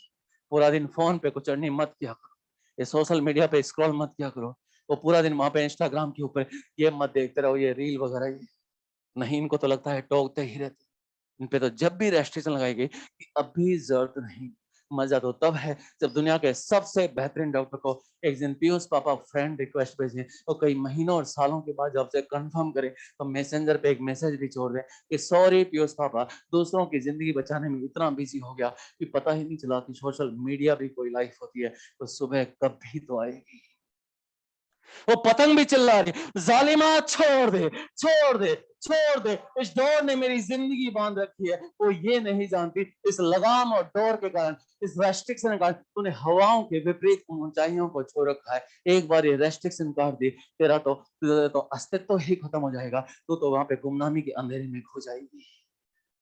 पूरा दिन फोन पे कुछ अर्निंग मत किया करो, ये सोशल मीडिया पे स्क्रॉल मत किया करो, वो पूरा दिन वहां पे इंस्टाग्राम के ऊपर ये मत देखते रहो, ये रील वगैरह ये नहीं। इनको तो लगता है टोकते ही रहते। इन पे तो जब भी रेस्ट्रिक्शन लगाई गई कि अभी जरूरत नहीं, मजा तो तब है जब दुनिया के सबसे बेहतरीन डॉक्टर को एक दिन पीयूष पापा फ्रेंड रिक्वेस्ट भेजें और कई महीनों और सालों के बाद जब से कंफर्म करें तो मैसेंजर पे एक मैसेज भी छोड़ दें कि सॉरी पीयूष पापा, दूसरों की जिंदगी बचाने में इतना बिजी हो गया कि पता ही नहीं चला कि सोशल मीडिया भी कोई लाइफ होती है। तो सुबह कब भी तो आएगी। वो पतंग भी चिल्ला रही, जालिमा छोड़ दे छोड़ दे छोड़ दे, इस डोर ने मेरी जिंदगी बांध रखी है। वो ये नहीं जानती इस लगाम और डोर के कारण, इस रेस्ट्रिक्शन के कारण तूने हवाओं के विपरीत ऊंचाइयों को छू रखा है। एक बार ये रेस्ट्रिक्शन काट दी, तेरा तो अस्तित्व ही खत्म हो जाएगा। तू तो वहां पे गुमनामी के अंधेरे में खो जाएगी।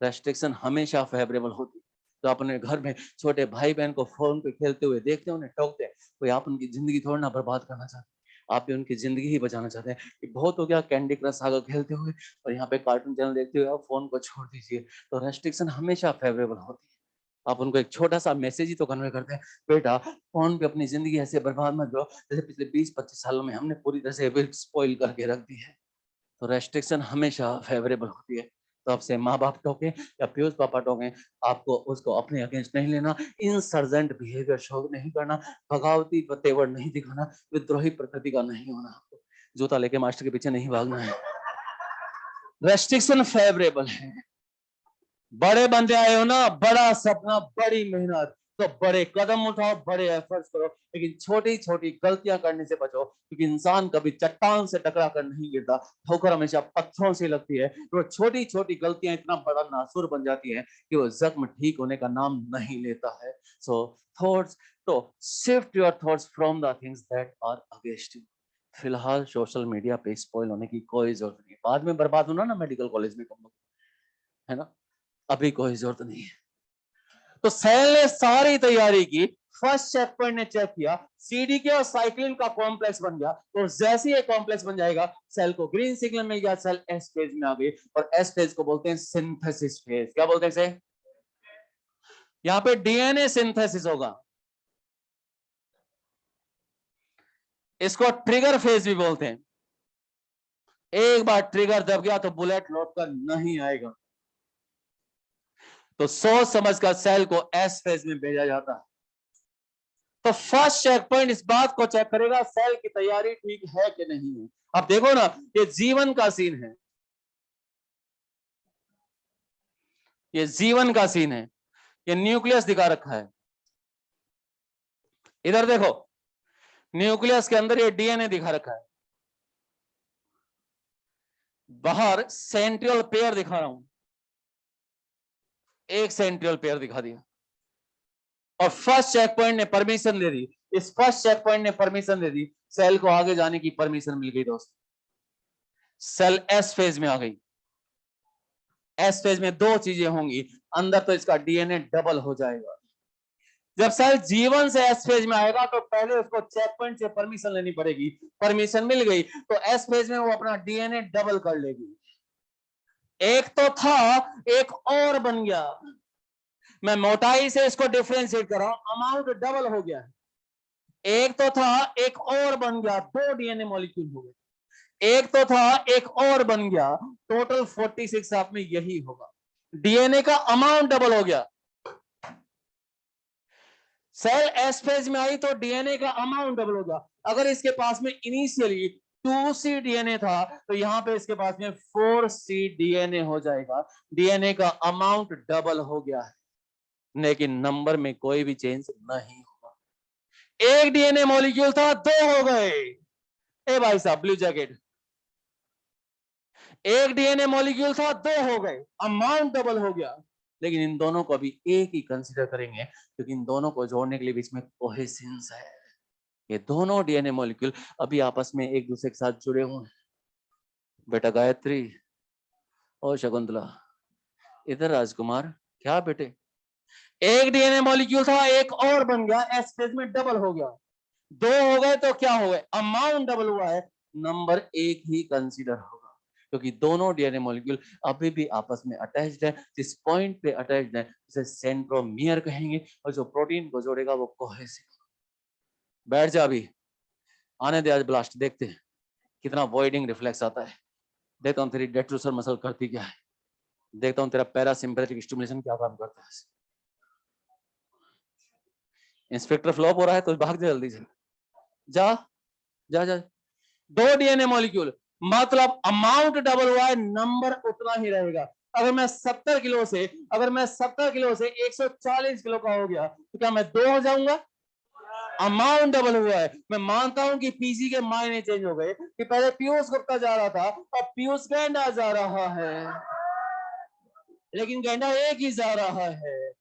रेस्ट्रिक्शन हमेशा फेवरेबल होती। तो अपने घर में छोटे भाई बहन को फोन पे खेलते हुए देखते हैं, उन्हें टोकते हैं, कोई आप उनकी जिंदगी थोड़ा ना बर्बाद करना चाहते, आप भी उनकी जिंदगी ही बचाना चाहते हैं कि बहुत हो गया कैंडी क्रश सागा खेलते हुए और यहाँ पे कार्टून चैनल देखते हुए, आप फोन को छोड़ दीजिए। तो रेस्ट्रिक्शन हमेशा फेवरेबल होती है। आप उनको एक छोटा सा मैसेज ही तो कन्वे करते हैं, बेटा फोन पे अपनी जिंदगी ऐसे बर्बाद मत करो जैसे पिछले 20-25 सालों में हमने पूरी तरह से स्पॉइल करके रख दी है। तो रेस्ट्रिक्शन हमेशा फेवरेबल होती है। तो आपसे माँ बाप टोके या पीयूष पापा टोके, आपको उसको अपने अगेंस्ट नहीं लेना, इंसर्जेंट बिहेवियर शो नहीं करना, बगावती तेवर नहीं दिखाना, विद्रोही प्रकृति का नहीं होना, आपको जूता लेके मास्टर के पीछे नहीं भागना है। रेस्ट्रिक्शन फेवरेबल है। बड़े बंदे आए हो ना, बड़ा सपना, बड़ी मेहनत, तो बड़े कदम उठाओ, बड़े एफर्ट्स करो, लेकिन छोटी छोटी गलतियां करने से बचो, क्योंकि इंसान कभी चट्टान से टकरा कर नहीं गिरता, ठोकर हमेशा पत्थरों से लगती है। तो छोटी छोटी गलतियां इतना बड़ा नासुर बन जाती है कि वो जख्म ठीक होने का नाम नहीं लेता है। सो थॉट्स, तो shift your thoughts from the things that are against you. फिलहाल सोशल मीडिया पे स्पॉइल होने की कोई जरूरत नहीं, बाद में बर्बाद होना ना मेडिकल कॉलेज में, है ना, अभी कोई जरूरत नहीं है। तो सेल ने सारी तैयारी की, फर्स्ट चेक पॉइंट ने चेक किया, सीडीके और साइक्लिन का कॉम्प्लेक्स बन गया। तो जैसे ही कॉम्प्लेक्स बन जाएगा, सेल को ग्रीन सिग्नल मिल गया, सेल एस फेज में आ गई। और एस फेज को बोलते हैं सिंथेसिस फेज। क्या बोलते हैं इसे? यहां पे डीएनए सिंथेसिस होगा, इसको ट्रिगर फेज भी बोलते हैं। एक बार ट्रिगर दब गया तो बुलेट लौट कर नहीं आएगा। तो सोच समझ कर सेल को एस फेज में भेजा जाता है। तो फर्स्ट चेक पॉइंट इस बात को चेक करेगा सेल की तैयारी ठीक है कि नहीं है। अब देखो ना, ये जीवन का सीन है, ये जीवन का सीन है, ये न्यूक्लियस दिखा रखा है। इधर देखो, न्यूक्लियस के अंदर ये डीएनए दिखा रखा है, बाहर सेंट्रियल पेयर दिखा रहा हूं, एक सेंट्रियल पेयर दिखा दिया। और फर्स्ट चेक पॉइंट ने परमिशन दे दी, इस फर्स्ट चेक पॉइंट ने परमिशन दे दी, सेल को आगे जाने की परमिशन मिल गई दोस्त। सेल एस फेज में आ गई। एस फेज में दो चीजें होंगी, अंदर तो इसका डीएनए डबल हो जाएगा। जब सेल जीवन से एस फेज में आएगा तो पहले उसको चेक पॉइंट से परमिशन लेनी पड़ेगी, परमिशन मिल गई तो एस फेज में वो अपना डीएनए डबल कर लेगी। एक तो था, एक और बन गया। मैं मोटाई से इसको डिफरेंशिएट कर रहा हूं, अमाउंट डबल हो गया। एक तो था, एक और बन गया, दो डीएनए मॉलिक्यूल हो गए। एक तो था, एक और बन गया, टोटल 46 आप में यही होगा। डीएनए का अमाउंट डबल हो गया। सेल एस फेज में आई तो डीएनए का अमाउंट डबल हो गया। अगर इसके पास में इनिशियली 2C डीएनए था तो यहां पे इसके पास में 4C डीएनए हो जाएगा। डीएनए का अमाउंट डबल हो गया है, लेकिन नंबर में कोई भी चेंज नहीं हुआ। एक डीएनए मॉलिक्यूल था, दो हो गए। ए भाई साहब ब्लू जैकेट, एक डीएनए मॉलिक्यूल था, दो हो गए, अमाउंट डबल हो गया। लेकिन इन दोनों को अभी एक ही कंसीडर करेंगे, क्योंकि इन दोनों को जोड़ने के लिए बीच में कोहेसिन्स है। ये दोनों डीएनए मॉलिक्यूल अभी आपस में एक दूसरे के साथ जुड़े हुए हैं। बेटा गायत्री और शकुंतला, इधर राजकुमार, क्या बेटे? एक डीएनए मॉलिक्यूल था, एक और बन गया, एस फेज में डबल हो गया। दो हो गए तो क्या हो गए? अमाउंट डबल हुआ है, नंबर एक ही कंसीडर होगा, क्योंकि दोनों डीएनए मॉलिक्यूल अभी भी आपस में अटैच्ड है। जिस पॉइंट पे अटैच्ड है उसे सेंट्रोमियर कहेंगे, और जो प्रोटीन को जोड़ेगा वो कोहेसिव। बैठ जा, अभी आने दे, आज ब्लास्ट देखते हैं कितना वॉइडिंग रिफ्लेक्स आता है। देखता हूँ तेरी डेट्रोसर मसल करती क्या है, देखता हूँ तेरा पैरासिम्पैथेटिक स्टिमुलेशन क्या काम करता है। इंस्पेक्टर फ्लॉप हो रहा है तो भाग जा जल्दी से, जा जा जा। 2 डीएनए मॉलिक्यूल, मतलब अमाउंट डबल हुआ है, नंबर उतना ही रहेगा। अगर मैं 70 किलो से 140 किलो का हो गया तो क्या मैं 2 हो जाऊंगा? अमाउंट डबल हुआ है। मैं मानता हूं कि पीसी के मायने चेंज हो गए कि पहले पीयूष गुप्ता जा रहा था, अब पीयूष गैंडा जा रहा है, लेकिन गैंडा एक ही जा रहा है।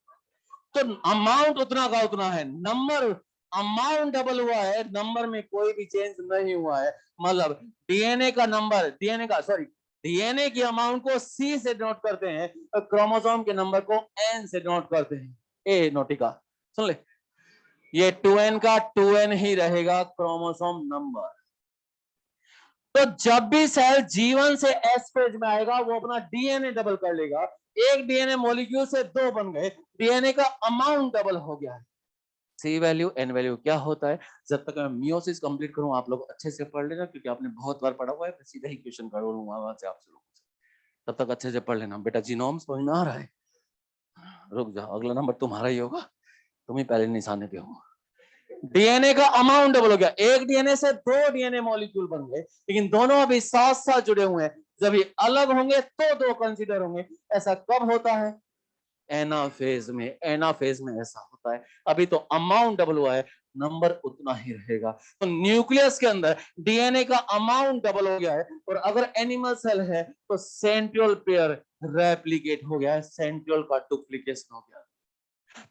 तो अमाउंट उतना का उतना है, नंबर अमाउंट डबल हुआ है, नंबर में कोई भी चेंज नहीं हुआ है। मतलब डीएनए का नंबर, डीएनए की अमाउंट को सी से नोट करते हैं, क्रोमोसोम के नंबर को एन से नोट करते हैं। ए नोटिका सुन ले, ये 2n का 2n ही रहेगा क्रोमोसोम नंबर। तो जब भी सेल जीवन से एस फेज में आएगा वो अपना डीएनए डबल कर लेगा। एक डीएनए मॉलिक्यूल से 2 बन गए, डीएनए का अमाउंट डबल हो गया है। सी वैल्यू एन वैल्यू क्या होता है? जब तक मैं मियोसिस कंप्लीट करूं आप लोग अच्छे से पढ़ लेना, क्योंकि आपने बहुत बार पढ़ा हुआ है, मैं सीधा ही क्वेश्चन करूंगा वहां से आपसे लोगों से। तब तक अच्छे से पढ़ लेना बेटा। जीनोम समझ में आ रहा है? रुक जाओ, अगला नंबर तुम्हारा ही होगा, तुम ही पहले निशाने पे हो। डीएनए का अमाउंट डबल हो गया, एक डीएनए से 2 डीएनए मॉलिक्यूल बन गए, लेकिन दोनों अभी साथ साथ जुड़े हुए हैं। जब ये अलग होंगे तो 2 कंसीडर होंगे। ऐसा कब होता है? एनाफेज में। एनाफेज में ऐसा होता है। अभी तो अमाउंट डबल हुआ है, नंबर उतना ही रहेगा। तो न्यूक्लियस के अंदर डीएनए का अमाउंट डबल हो गया है, और अगर एनिमल सेल है तो सेंट्रियोल पेयर रेप्लिकेट हो गया है, सेंट्रियोल का डुप्लीकेशन हो गया।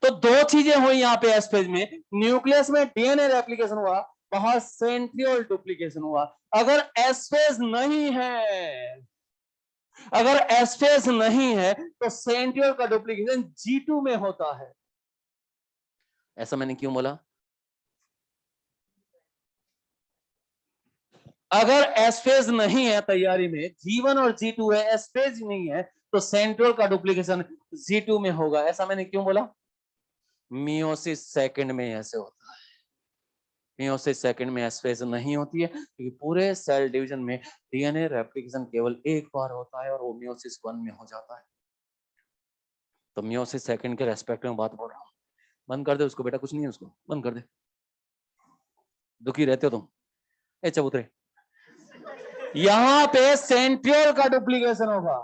तो 2 चीजें हुई यहाँ पे एस फेज में, न्यूक्लियस में डीएनए रेप्लिकेशन हुआ, बाहर सेंट्रियोल डुप्लीकेशन हुआ। अगर एस फेज नहीं है, अगर एस फेज नहीं है तो सेंट्रियोल का डुप्लीकेशन G2 में होता है। ऐसा मैंने क्यों बोला? अगर एस फेज नहीं है तैयारी में, G1 और G2 है, एस फेज नहीं है, तो सेंट्रियोल का डुप्लीकेशन G2 में होगा। ऐसा मैंने क्यों बोला? मियोसिस सेकंड में ऐसे होता है। मियोसिस सेकंड में एस फेज नहीं होती है, क्योंकि पूरे सेल डिवीजन में डीएनए रेप्लिकेशन केवल एक बार होता है, और वो मियोसिस 1 में हो जाता है। तो मियोसिस सेकंड के रेस्पेक्ट में बात बोल रहा हूं। बंद कर दे उसको बेटा, कुछ नहीं है, उसको बंद कर दे। दुखी रहते हो तुम। ए चबूतरे, यहां पे सेंट्रियोल का डुप्लीकेशन होगा।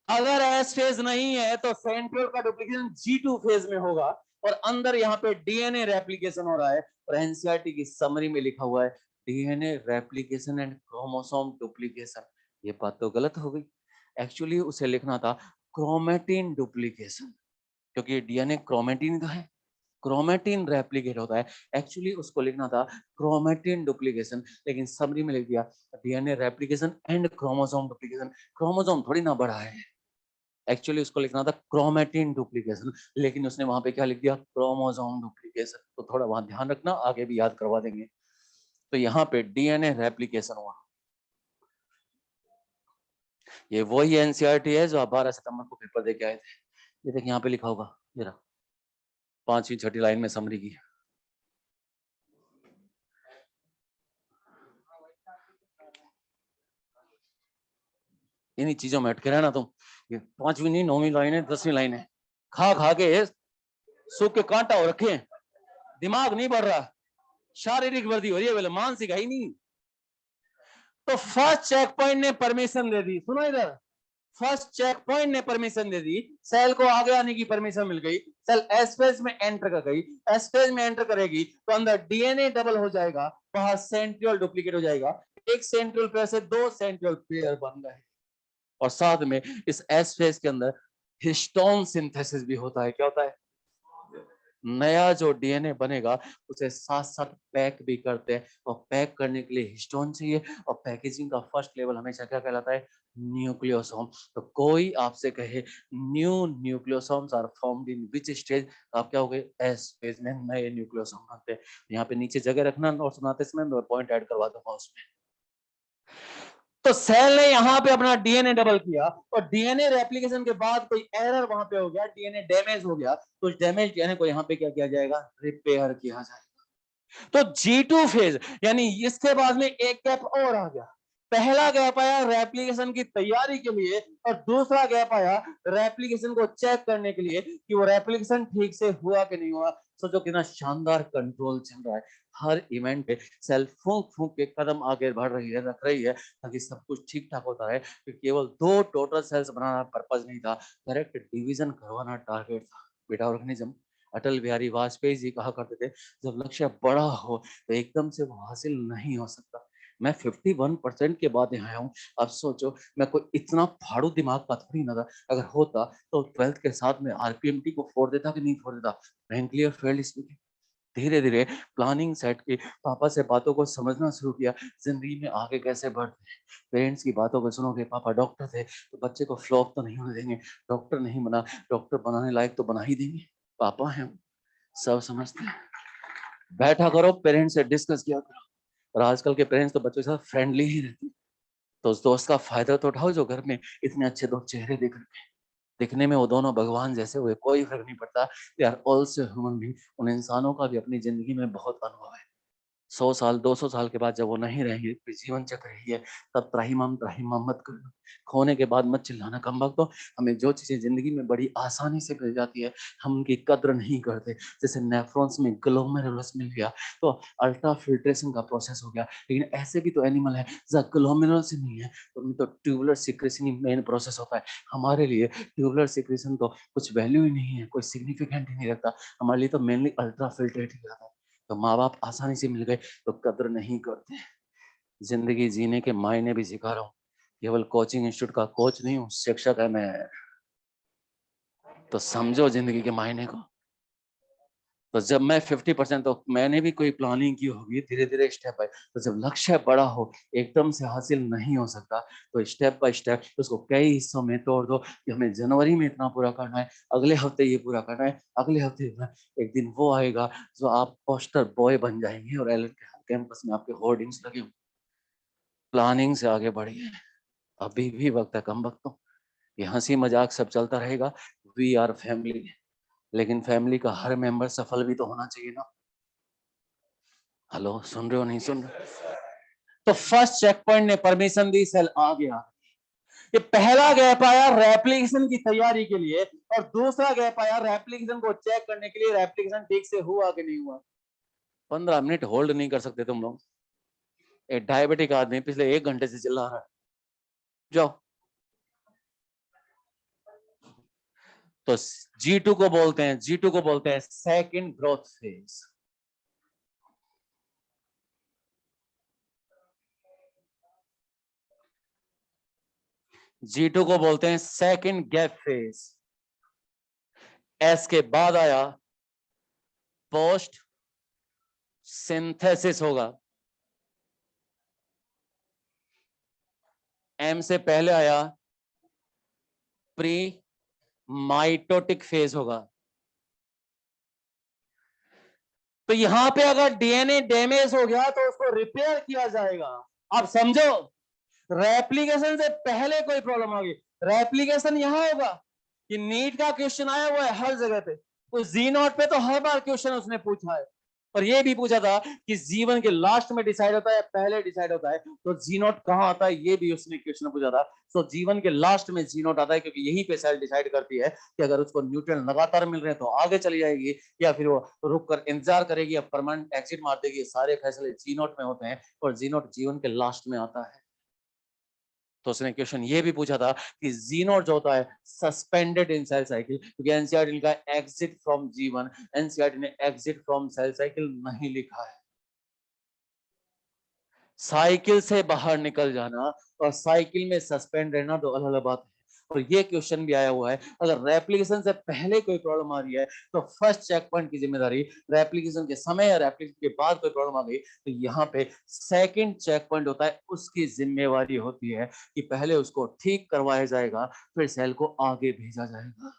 अगर एस फेज नहीं है तो सेंट्रियोल का डुप्लीकेशन G2 फेज में होगा, और अंदर यहाँ पे डीएनए रेप्लिकेशन हो रहा है। और एनसीईआरटी की समरी में लिखा हुआ है DNA replication and chromosome duplication. ये बात तो गलत हो गई, एक्चुअली उसे लिखना था क्रोमेटिन डुप्लीकेशन, क्योंकि डीएनए क्रोमेटिन का है, क्रोमेटिन रेप्लिकेट होता है। एक्चुअली उसको लिखना था क्रोमेटिन डुप्लीकेशन, लेकिन समरी में लिख दिया DNA replication and chromosome duplication. Chromosome थोड़ी ना बढ़ा है, एक्चुअली उसको लिखना था क्रोमेटिन डुप्लीकेशन, लेकिन उसने वहां पे क्या लिख दिया? Chromosome duplication. तो थोड़ा वहां ध्यान रखना, आगे भी याद करवा देंगे। तो यहाँ पे डीएनए रेप्लिकेशन हुआ। ये वही एनसीईआरटी है जो आप 12 सितंबर को पेपर दे के आए थे। ये देखिए यहाँ पे लिखा होगा, जरा 5वीं 6ठी लाइन में समरी की। इन्हीं चीजों में अटके रहना तुम। ये 5वीं नहीं 9वीं लाइन है, 10वीं लाइन है, खा खा के सूख के कांटा हो रखे हैं, दिमाग नहीं बढ़ रहा, शारीरिक वृद्धि हो रही है, बोले मानसिक है ही नहीं। तो फर्स्ट चेक पॉइंट ने परमिशन दे दी, सुनो इधर, फर्स्ट चेक पॉइंट ने परमिशन दे दी, सेल को आगे आने की परमिशन मिल गई, सेल एस फेज में एंटर कर गई। एस फेज में एंटर करेगी तो अंदर डीएनए डबल हो जाएगा, बाहर सेंट्रियोल डुप्लीकेट हो जाएगा, एक सेंट्रियोल पेयर से 2 सेंट्रियोल पेयर बन गए। और साथ में इस एस फेज के अंदर हिस्टोन सिंथेसिस भी होता है। क्या होता है? नया जो डीएनए बनेगा उसे साथ साथ पैक भी करते हैं, और पैक करने के लिए हिस्टोन चाहिए, और पैकेजिंग का फर्स्ट लेवल हमेशा क्या कहलाता है? न्यूक्लियोसोम। तो कोई आपसे कहे new nucleosomes are formed in which stage, आप क्या हो गए? एस फेज में नए न्यूक्लियोसोम बनते हैं। यहाँ पे नीचे जगह रखना, और सुनाते समय पॉइंट ऐड करवा दूंगा उसमें। तो सेल ने यहाँ पे अपना डीएनए डबल किया, और डीएनए रेप्लिकेशन के बाद कोई एरर वहां पे हो गया, डीएनए डैमेज हो गया, तो डैमेज डीएनए को यहाँ पे क्या किया जाएगा? रिपेयर किया जाएगा। तो G2 फेज, यानी इसके बाद में एक कैप और आ गया, पहला गैप आया रेप्लिकेशन की तैयारी के लिए और दूसरा गैप आया रेप्लिकेशन को चेक करने के लिए कि वो रेप्लिकेशन ठीक से हुआ कि नहीं हुआ। सोचो कितना शानदार कंट्रोल चल रहा है। हर इवेंट पे सेल फूंक फूंक के कदम आगे बढ़ रही है, रख रही है, ताकि सब कुछ ठीक ठाक होता है। कि केवल 2 टोटल सेल्स बनाना पर्पज नहीं था, करेक्ट डिवीजन करवाना टारगेट था। बेटा ऑर्गेनिज्म, अटल बिहारी वाजपेयी जी कहा करते थे, जब लक्ष्य बड़ा हो तो एकदम से वो हासिल नहीं हो सकता। मैं 51% के बाद यहाँ आया हूँ। अब सोचो मैं कोई इतना फाड़ू दिमाग का थोड़ी ना था। अगर होता तो 12th के साथ में आरपीएमटी को फोड़ देता कि नहीं फोड़ देता। फ्रैंकली और फेयरली स्पीकिंग, धीरे धीरे प्लानिंग सेट की, पापा से बातों को समझना शुरू किया, जिंदगी में आगे कैसे बढ़ते हैं। पेरेंट्स की बातों को सुनोगे, पापा डॉक्टर थे तो बच्चे को फ्लॉप तो नहीं होने देंगे, डॉक्टर नहीं बना, डॉक्टर बनाने लायक तो बना ही देंगे, पापा हैं, सब समझते हैं। बैठा करो, पेरेंट्स से डिस्कस किया करो। और आजकल के पेरेंट्स तो बच्चों के साथ फ्रेंडली ही रहते हैं। तो उस दोस्त का फायदा तो उठाओ जो घर में इतने अच्छे 2 चेहरे दिख रहे हैं। दिखने में वो दोनों भगवान जैसे हुए, कोई फर्क नहीं पड़ता। They are also human being. उन इंसानों का भी अपनी जिंदगी में बहुत अनुभव है। 100 साल 200 साल के बाद जब वो नहीं रहेंगे, कोई जीवन चक्र ही है, तब त्राहिमाम मत करना। खोने के बाद मत चिल्लाना, कम वक्त। तो हमें जो चीजें जिंदगी में बड़ी आसानी से मिल जाती है, हम उनकी कद्र नहीं करते। जैसे नेफ्रॉन्स में ग्लोमेरुलस मिल गया तो अल्ट्रा फिल्ट्रेशन का प्रोसेस हो गया। लेकिन ऐसे भी तो एनिमल है जहाँ ग्लोमेरुलस ही नहीं है, तो उनमें तो ट्यूबुलर सिक्रेशन ही मेन प्रोसेस होता है। हमारे लिए ट्यूबुलर सिक्रेशन तो कुछ वैल्यू ही नहीं है, कोई सिग्निफिकेंट ही नहीं रखता। हमारे लिए तो मेनली अल्ट्रा फिल्ट्रेट ही रहता है। तो माँ बाप आसानी से मिल गए तो कद्र नहीं करते। जिंदगी जीने के मायने भी सिखा रहा हूँ। केवल कोचिंग इंस्टीट्यूट का कोच नहीं हूँ, शिक्षक है मैं। तो समझो जिंदगी के मायने को। तो जब मैं 50%, तो मैंने भी कोई प्लानिंग की होगी, धीरे धीरे स्टेप बाय। तो जब लक्ष्य बड़ा हो, एकदम से हासिल नहीं हो सकता, तो स्टेप बाय स्टेप उसको कई हिस्सों में तोड़ दो कि हमें जनवरी में इतना पूरा करना है, अगले हफ्ते ये पूरा करना है, अगले हफ्ते एक दिन वो आएगा जो आप पोस्टर बॉय बन जाएंगे और एल कैंपस में आपके होर्डिंग्स लगे होंगे। प्लानिंग से आगे बढ़िए, अभी भी वक्त है, कम वक्त तो ये हंसी मजाक सब चलता रहेगा। वी आर फैमिली, लेकिन फैमिली का हर मेंबर सफल भी तो होना चाहिए ना। हेलो, सुन रहे हो नहीं सुन रहे? तो फर्स्ट चेक पॉइंट ने परमिशन दी, सेल आ गया। ये पहला गैप आया रेप्लिकेशन की तैयारी के लिए और दूसरा गैप आया रेप्लिकेशन को चेक करने के लिए, रेप्लिकेशन ठीक से हुआ कि नहीं हुआ। 15 मिनट होल्ड नहीं कर सकते तुम लोग। एक डायबिटिक आदमी पिछले 1 घंटे से चिल्ला रहा है, जाओ। तो G2 को बोलते हैं, G2 को बोलते हैं सेकंड ग्रोथ फेज। G2 को बोलते हैं सेकंड गैप फेज। S के बाद आया पोस्ट सिंथेसिस होगा। M से पहले आया प्री माइटोटिक फेज होगा। तो यहां पे अगर डीएनए डैमेज हो गया तो उसको रिपेयर किया जाएगा। अब समझो, रेप्लिकेशन से पहले कोई प्रॉब्लम आ गई, रेप्लिकेशन यहां होगा। कि नीट का क्वेश्चन आया हुआ है हर जगह पे, तो जी नोट पे तो हर बार क्वेश्चन उसने पूछा है। और ये भी पूछा था कि जीवन के लास्ट में डिसाइड होता है पहले डिसाइड होता है, तो जी नोट कहां आता है, ये भी उसने क्वेश्चन पूछा था। तो जीवन के लास्ट में जी नोट आता है, क्योंकि यहीं पे सेल डिसाइड करती है कि अगर उसको न्यूट्रिएंट लगातार मिल रहे हैं तो आगे चली जाएगी, या फिर वो रुक कर इंतजार करेगी या परमानेंट एग्जिट मार देगी। सारे फैसले जी नोट में होते हैं और जी नोट जीवन के लास्ट में आता है। तो उसने क्वेश्चन ये भी पूछा था कि जी नोट जो होता है सस्पेंडेड इन सेल साइकिल, क्योंकि एनसीईआरटी का एग्जिट फ्रॉम जीवन, एनसीईआरटी ने एग्जिट फ्रॉम सेल साइकिल नहीं लिखा है। साइकिल से बाहर निकल जाना और साइकिल में सस्पेंड रहना दो अलग अलग बात है। और ये क्वेश्चन भी आया हुआ है, अगर रेप्लिकेशन से पहले कोई प्रॉब्लम आ रही है तो फर्स्ट चेक पॉइंट की जिम्मेदारी, रेप्लिकेशन के समय या रेप्लिकेशन के बाद कोई प्रॉब्लम आ गई तो यहाँ पे सेकंड चेक पॉइंट होता है, उसकी जिम्मेवारी होती है कि पहले उसको ठीक करवाया जाएगा, फिर सेल को आगे भेजा जाएगा।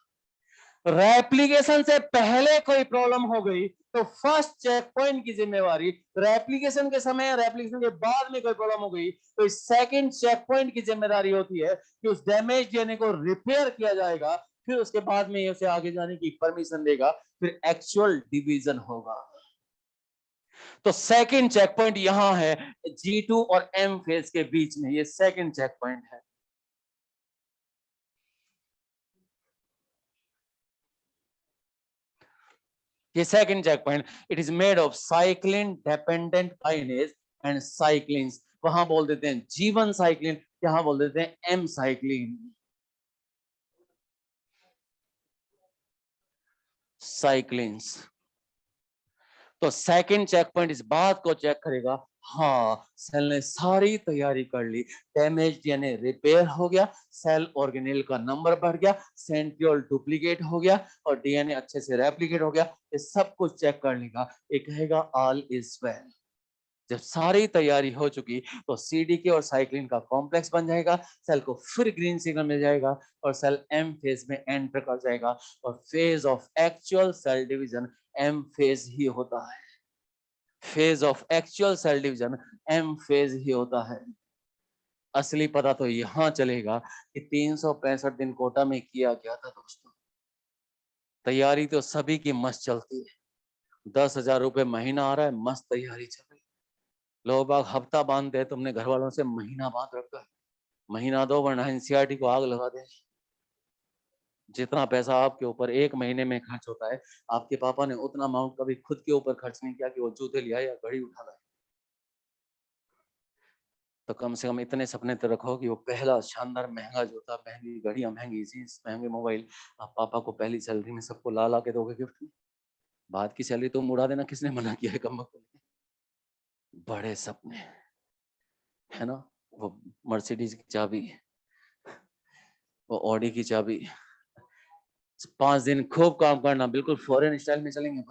रेप्लिकेशन से पहले कोई प्रॉब्लम हो गई तो फर्स्ट चेक पॉइंट की जिम्मेवारी, रेप्लिकेशन के समय रेप्लिकेशन के बाद में कोई प्रॉब्लम हो गई तो सेकंड चेक पॉइंट की जिम्मेदारी होती है कि उस डैमेज डीएनए को रिपेयर किया जाएगा, फिर उसके बाद में उसे आगे जाने की परमिशन देगा, फिर एक्चुअल डिवीजन होगा। तो सेकंड चेक पॉइंट यहां है G2 और M फेज के बीच में, ये सेकंड चेक पॉइंट है। ये second check point, it is made of cyclin dependent kinase and cyclins. वहां बोल देते हैं G1 साइक्लिन, यहां बोल देते हैं M साइक्लिन। साइक्लिन्स। तो सेकंड चेक पॉइंट इस बात को चेक करेगा, हाँ सेल ने सारी तैयारी कर ली, डैमेज डीएनए रिपेयर हो गया, सेल ऑर्गेनेल का नंबर बढ़ गया, सेंट्रियोल डुप्लीकेट हो गया और डीएनए अच्छे से रेप्लिकेट हो गया, ये सब कुछ चेक कर लेगा, ये कहेगा ऑल इज वेल। जब सारी तैयारी हो चुकी तो सीडीके और साइक्लिन का कॉम्प्लेक्स बन जाएगा, सेल को फिर ग्रीन सिग्नल मिल जाएगा और सेल एम फेज में एंटर कर जाएगा। और phase of actual cell division M phase ही होता है। Phase of actual cell division M phase ही होता है। असली पता तो यहां चलेगा कि 365 दिन कोटा में किया गया था दोस्तों। तैयारी तो सभी की मस्त चलती है, 10,000 रुपए महीना आ रहा है, मस्त तैयारी चल रही। लोग बाग हफ्ता बांधते हैं, तुमने घर वालों से महीना बांध रखा है। महीना दो वरना एनसीईआरटी को आग लगा दे। जितना पैसा आपके ऊपर एक महीने में खर्च होता है, आपके पापा ने उतना अमाउंट कभी खुद के ऊपर खर्च नहीं किया कि वो जूते लिया या घड़ी उठा लाए। तो कम से कम इतने सपने तो रखो कि वो पहला शानदार महंगा जूता, महंगी घड़ियां, महंगी जीन्स, महंगे मोबाइल आप पापा को पहली सैलरी में सबको ला ला के दोगे गिफ्ट में। बाद की सैलरी तुम उड़ा देना, किसने मना किया है कम वक्त। बड़े सपने है ना, वो मर्सिडीज की चाबी, वो ऑडी की चाबी। 5 दिन खूब काम करना, बिल्कुल फॉरेन स्टाइल में चलेंगे,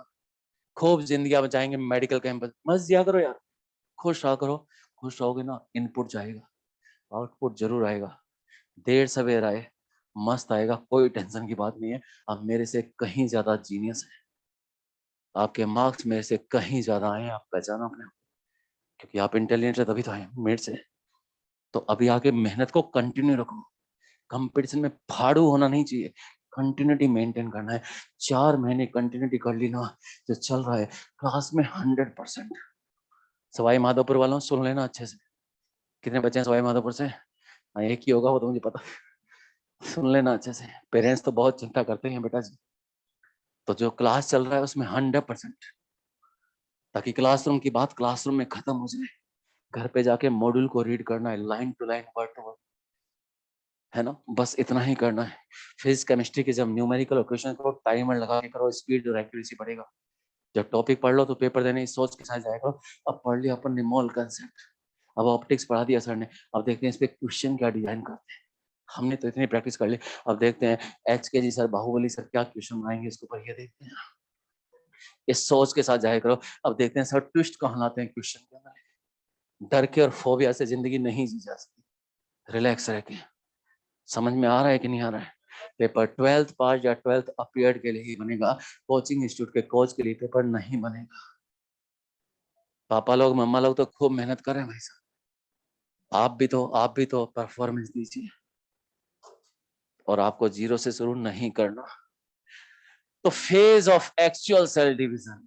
खूब जिंदगी बचाएंगे, मेडिकल कैंपस मस्त दिया करो यार, खुश रहा करो। खुश रहोगे ना, इनपुट जाएगा, आउटपुट जरूर आएगा, देर सवेर आए मस्त आएगा, कोई टेंशन की बात नहीं है। आप मेरे से कहीं ज्यादा जीनियस है, आपके मार्क्स मेरे से कहीं ज्यादा आए, आप पहचानो अपने, क्योंकि आप इंटेलिजेंट है तभी तो आए मेरे से। तो अभी आके मेहनत को कंटिन्यू रखो, कंपटीशन में फाड़ू होना नहीं चाहिए, कंटिन्यूटी मेंटेन करना है। 4 महीने कंटिन्यूटी कर ली ना, जो चल रहा है क्लास में 100%। सवाई माधोपुर वालों सुन लेना अच्छे से, कितने बच्चे हैं सवाई माधोपुर से? हाँ एक ही होगा, वो तो मुझे पता। सुन लेना अच्छे से, पेरेंट्स तो बहुत चिंता करते हैं बेटा जी। तो जो क्लास चल रहा है उसमें 100%, ताकि क्लासरूम की बात क्लासरूम में खत्म हो जाए, घर पे जाके मॉड्यूल को रीड करना है, line to line, word to word, है ना, बस इतना ही करना है। फिजिक्स केमिस्ट्री के जब न्यूमेरिकल क्वेश्चन करो, टाइमर लगा के करो, स्पीड और एक्यूरेसी बढ़ेगा। जब टॉपिक पढ़ लो तो पेपर देने की सोच के साथ जाएगा। अब पढ़ लिया अपन ने मोल कंसेप्ट, अब ऑप्टिक्स पढ़ा दिया सर ने, अब देखते हैं इस पे क्वेश्चन क्या डिजाइन करते हैं। हमने तो इतनी प्रैक्टिस कर ली, अब देखते हैं HKG सर, बाहुबली सर क्या क्वेश्चन बनाएंगे इसके ऊपर, ये देखते हैं। इस सोच के साथ जाया करो। अब देखते हैं सर ट्विस्ट कहाँ लाते हैं क्वेश्चन के अंदर। डर के और फोबिया से जिंदगी नहीं जी जा सकती, रिलैक्स रह के। समझ में आ रहा है कि नहीं आ रहा है? पेपर 12th पास या 12th अपीयर्ड के लिए ही बनेगा, कोचिंग इंस्टीट्यूट के कोच के लिए पेपर नहीं बनेगा। पापा लोग मम्मा लोग तो खूब मेहनत कर रहे हैं भाई साहब, आप भी तो परफॉर्मेंस दीजिए, और आपको 0 से शुरू नहीं करना। तो phase of actual cell division,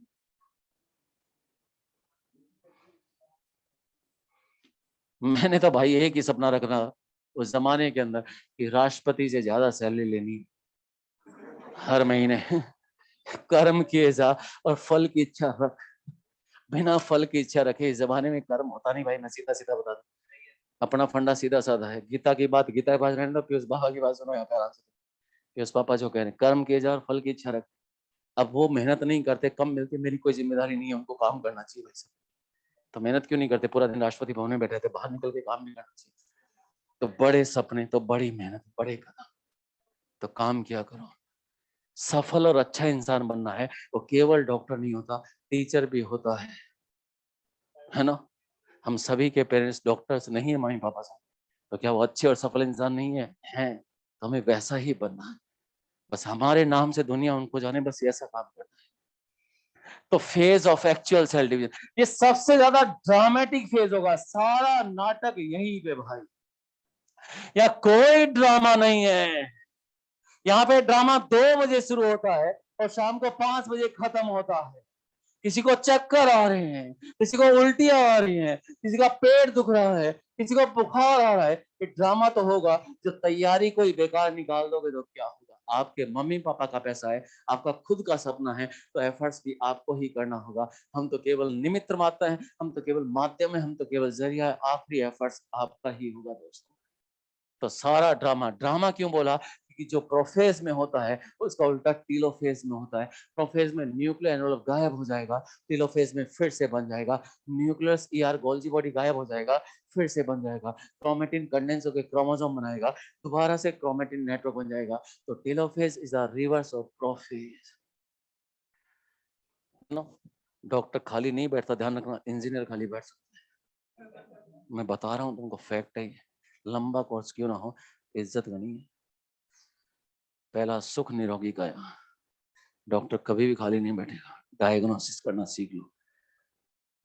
मैंने तो भाई एक ही सपना रखना उस जमाने के अंदर कि राष्ट्रपति से ज्यादा सैलरी लेनी हर महीने। कर्म किए जा और फल की इच्छा रख, बिना फल की इच्छा रखे इस जमाने में कर्म होता नहीं भाई। मैं सीधा सीधा बता दूं, अपना फंडा सीधा साधा है। गीता की बात गीता के पास रहने दो, पीयूष बाबा की बात सुनो यहाँ पे आराम से। पीयूष पापा जो कह रहे हैं कर्म किए जा और फल की इच्छा रख। अब वो मेहनत नहीं करते, कम मिलती, मेरी कोई जिम्मेदारी नहीं है, उनको काम करना चाहिए भाई साहब। तो मेहनत क्यों नहीं करते, पूरा दिन राष्ट्रपति भवन में बैठे थे, बाहर निकल के काम नहीं करना चाहिए? तो बड़े सपने तो बड़ी मेहनत, बड़े कदम, तो काम किया करो। सफल और अच्छा इंसान बनना है, वो केवल डॉक्टर नहीं होता, टीचर भी होता है ना। हम सभी के पेरेंट्स डॉक्टर्स नहीं है, मम्मी पापा साहब, तो क्या वो अच्छे और सफल इंसान नहीं है? हैं। तो हमें वैसा ही बनना है, बस हमारे नाम से दुनिया उनको जाने, बस ऐसा काम करना है। तो phase of actual cell division, ये सबसे ज्यादा ड्रामेटिक फेज होगा, सारा नाटक यहीं पे भाई। या कोई ड्रामा नहीं है, यहाँ पे ड्रामा 2 बजे शुरू होता है और शाम को 5 बजे खत्म होता है। किसी को चक्कर आ रहे हैं, किसी को उल्टियां आ रही हैं, किसी का पेट दुख रहा है, किसी को बुखार आ रहा है। ये ड्रामा तो होगा। जो तैयारी कोई बेकार निकाल दोगे तो क्या होगा? आपके मम्मी पापा का पैसा है, आपका खुद का सपना है, तो एफर्ट्स भी आपको ही करना होगा। हम तो केवल निमित्त मात्र हैं, हम तो केवल माध्यम है, हम तो केवल जरिया है। आखिरी एफर्ट्स आपका ही होगा दोस्तों। तो सारा ड्रामा, ड्रामा क्यों बोला? क्योंकि जो प्रोफेज में होता है उसका उल्टा टीलोफेज में होता है। प्रोफेज में न्यूक्लियर एनवलप गायब हो जाएगा, टीलोफेज में फिर से बन जाएगा। न्यूक्लियस ईआर गोल्जी बॉडी गायब हो जाएगा, फिर से बन जाएगा। क्रोमेटिन कंडेंस होकर क्रोमोसोम बनाएगा, दोबारा से क्रोमेटिन नेटवर्क बन जाएगा। तो telophase is the reverse of prophase. No, doctor खाली नहीं बैठता, ध्यान रखना, इंजीनियर खाली बैठ सकता है। मैं बता रहा हूँ तुमको, फैक्ट है। लंबा कोर्स क्यों ना हो, इज्जत गनी है। पहला सुख निरोगी काया। डॉक्टर कभी भी खाली नहीं बैठेगा, डायग्नोसिस करना सीख लो।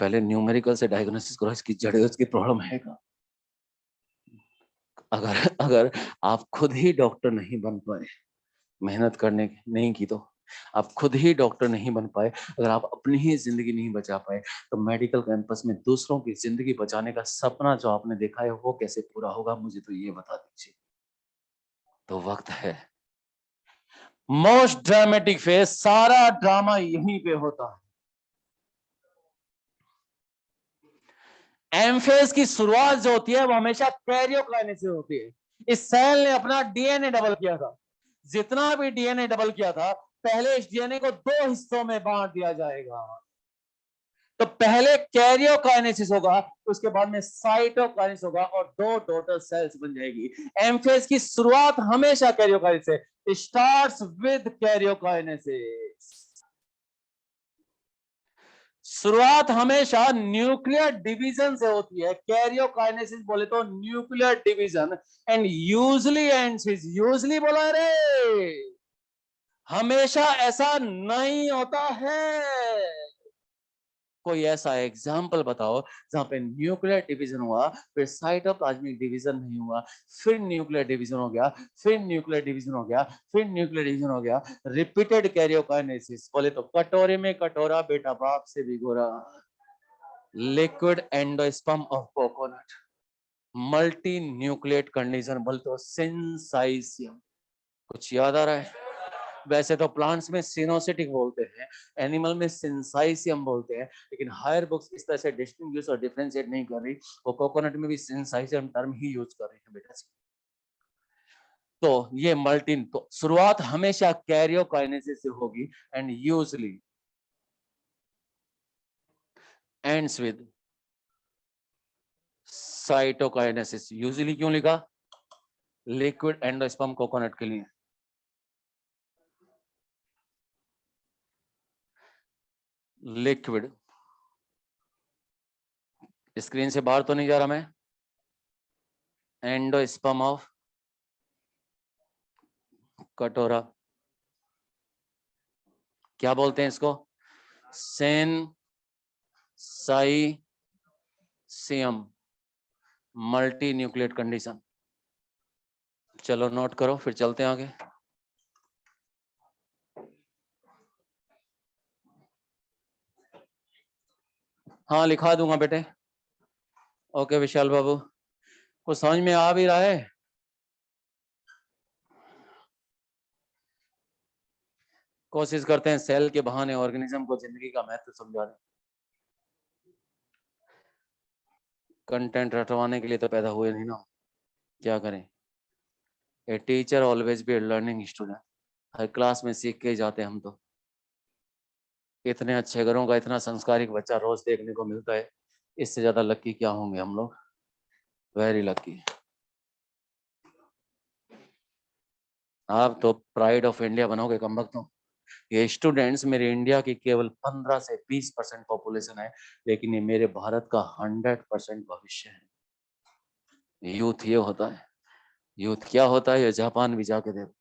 पहले न्यूमेरिकल से डायग्नोसिस करो, इसकी जड़ उसकी प्रॉब्लम है का। अगर अगर आप खुद ही डॉक्टर नहीं बन पाए, मेहनत करने नहीं की, तो आप खुद ही डॉक्टर नहीं बन पाए, अगर आप अपनी ही जिंदगी नहीं बचा पाए, तो मेडिकल कैंपस में दूसरों की जिंदगी बचाने का सपना जो आपने देखा है वो कैसे पूरा होगा, मुझे तो ये बता दीजिए। तो वक्त है। मोस्ट ड्रामेटिक फेज, सारा ड्रामा यहीं पे होता है। एम फेज की शुरुआत जो होती है वो हमेशा कैरियोकाइनेसिस से होती है। इस सेल ने अपना डीएनए डबल किया था। जितना भी डीएनए डबल किया था, पहले इस डीएनए को दो हिस्सों में बांट दिया जाएगा। तो पहले कैरियोकाइनेसिस होगा, उसके बाद में साइटोकाइनेसिस होगा और दो डॉटर सेल्स बन जाएगी। एम फेज की शुरुआत हमेशा कैरियोकाइनेसिस से स्टार्ट्स विद कैरियोकाइनेसिस। शुरुआत हमेशा न्यूक्लियर डिवीजन से होती है। कैरियोकाइनेसिस बोले तो nuclear division, and usually ends with, usually बोला रे, हमेशा ऐसा नहीं होता है। कोई ऐसा एग्जाम्पल बताओ जहां पे न्यूक्लियर डिवीजन हुआ, फिर साइटोप्लाज्मिक डिवीजन नहीं हुआ, फिर न्यूक्लियर डिवीजन हो गया, फिर न्यूक्लियर डिवीजन हो गया, फिर न्यूक्लियर डिवीजन हो गया, रिपीटेड कैरियोकाइनेसिस। बोले तो कटोरे में कटोरा, बेटा बाप से भी गोरा। Liquid endosperm of coconut, multi nucleate condition, बोले तो सिंसाइसियम। कुछ याद आ रहा है? वैसे तो प्लांट्स में सिनोसिटिक बोलते हैं, एनिमल में सिंसाइसियम बोलते हैं, लेकिन हायर बुक्स इस तरह से डिस्टिंग्विश और डिफरेंशिएट नहीं कर रही। वो कोकोनट में भी सिंसाइसियम टर्म ही यूज कर रही है बेटा। तो ये मल्टीन, तो शुरुआत हमेशा कैरियोकाइनेसिस से होगी and usually ends with cytokinesis. Usually क्यों लिखा? लिक्विड एंडोस्पर्म कोकोनट के लिए। लिक्विड, स्क्रीन से बाहर तो नहीं जा रहा मैं? एंडोस्पर्म ऑफ कटोरा, क्या बोलते हैं इसको? सिंसाइसियम, मल्टी न्यूक्लिएट कंडीशन। चलो नोट करो, फिर चलते हैं आगे। हाँ लिखा दूंगा बेटे। ओके विशाल बाबू, कुछ समझ में आ भी रहा है? कोशिश करते हैं सेल के बहाने ऑर्गेनिज्म को जिंदगी का महत्व समझाने। कंटेंट रटवाने के लिए तो पैदा हुए नहीं ना, क्या करें? A teacher always be A learning student. Her class में सीख के जाते हैं हम तो। इतने अच्छे घरों का इतना संस्कारिक बच्चा रोज देखने को मिलता है, इससे ज्यादा लकी क्या होंगे हम लोग? Very lucky. आप तो प्राइड ऑफ इंडिया बनोगे कम वक्त। ये स्टूडेंट्स मेरे इंडिया की केवल 15 से 20% पॉपुलेशन है, लेकिन ये मेरे भारत का 100% भविष्य है। यूथ ये होता है। यूथ क्या होता है ये जापान भी जाके देखो।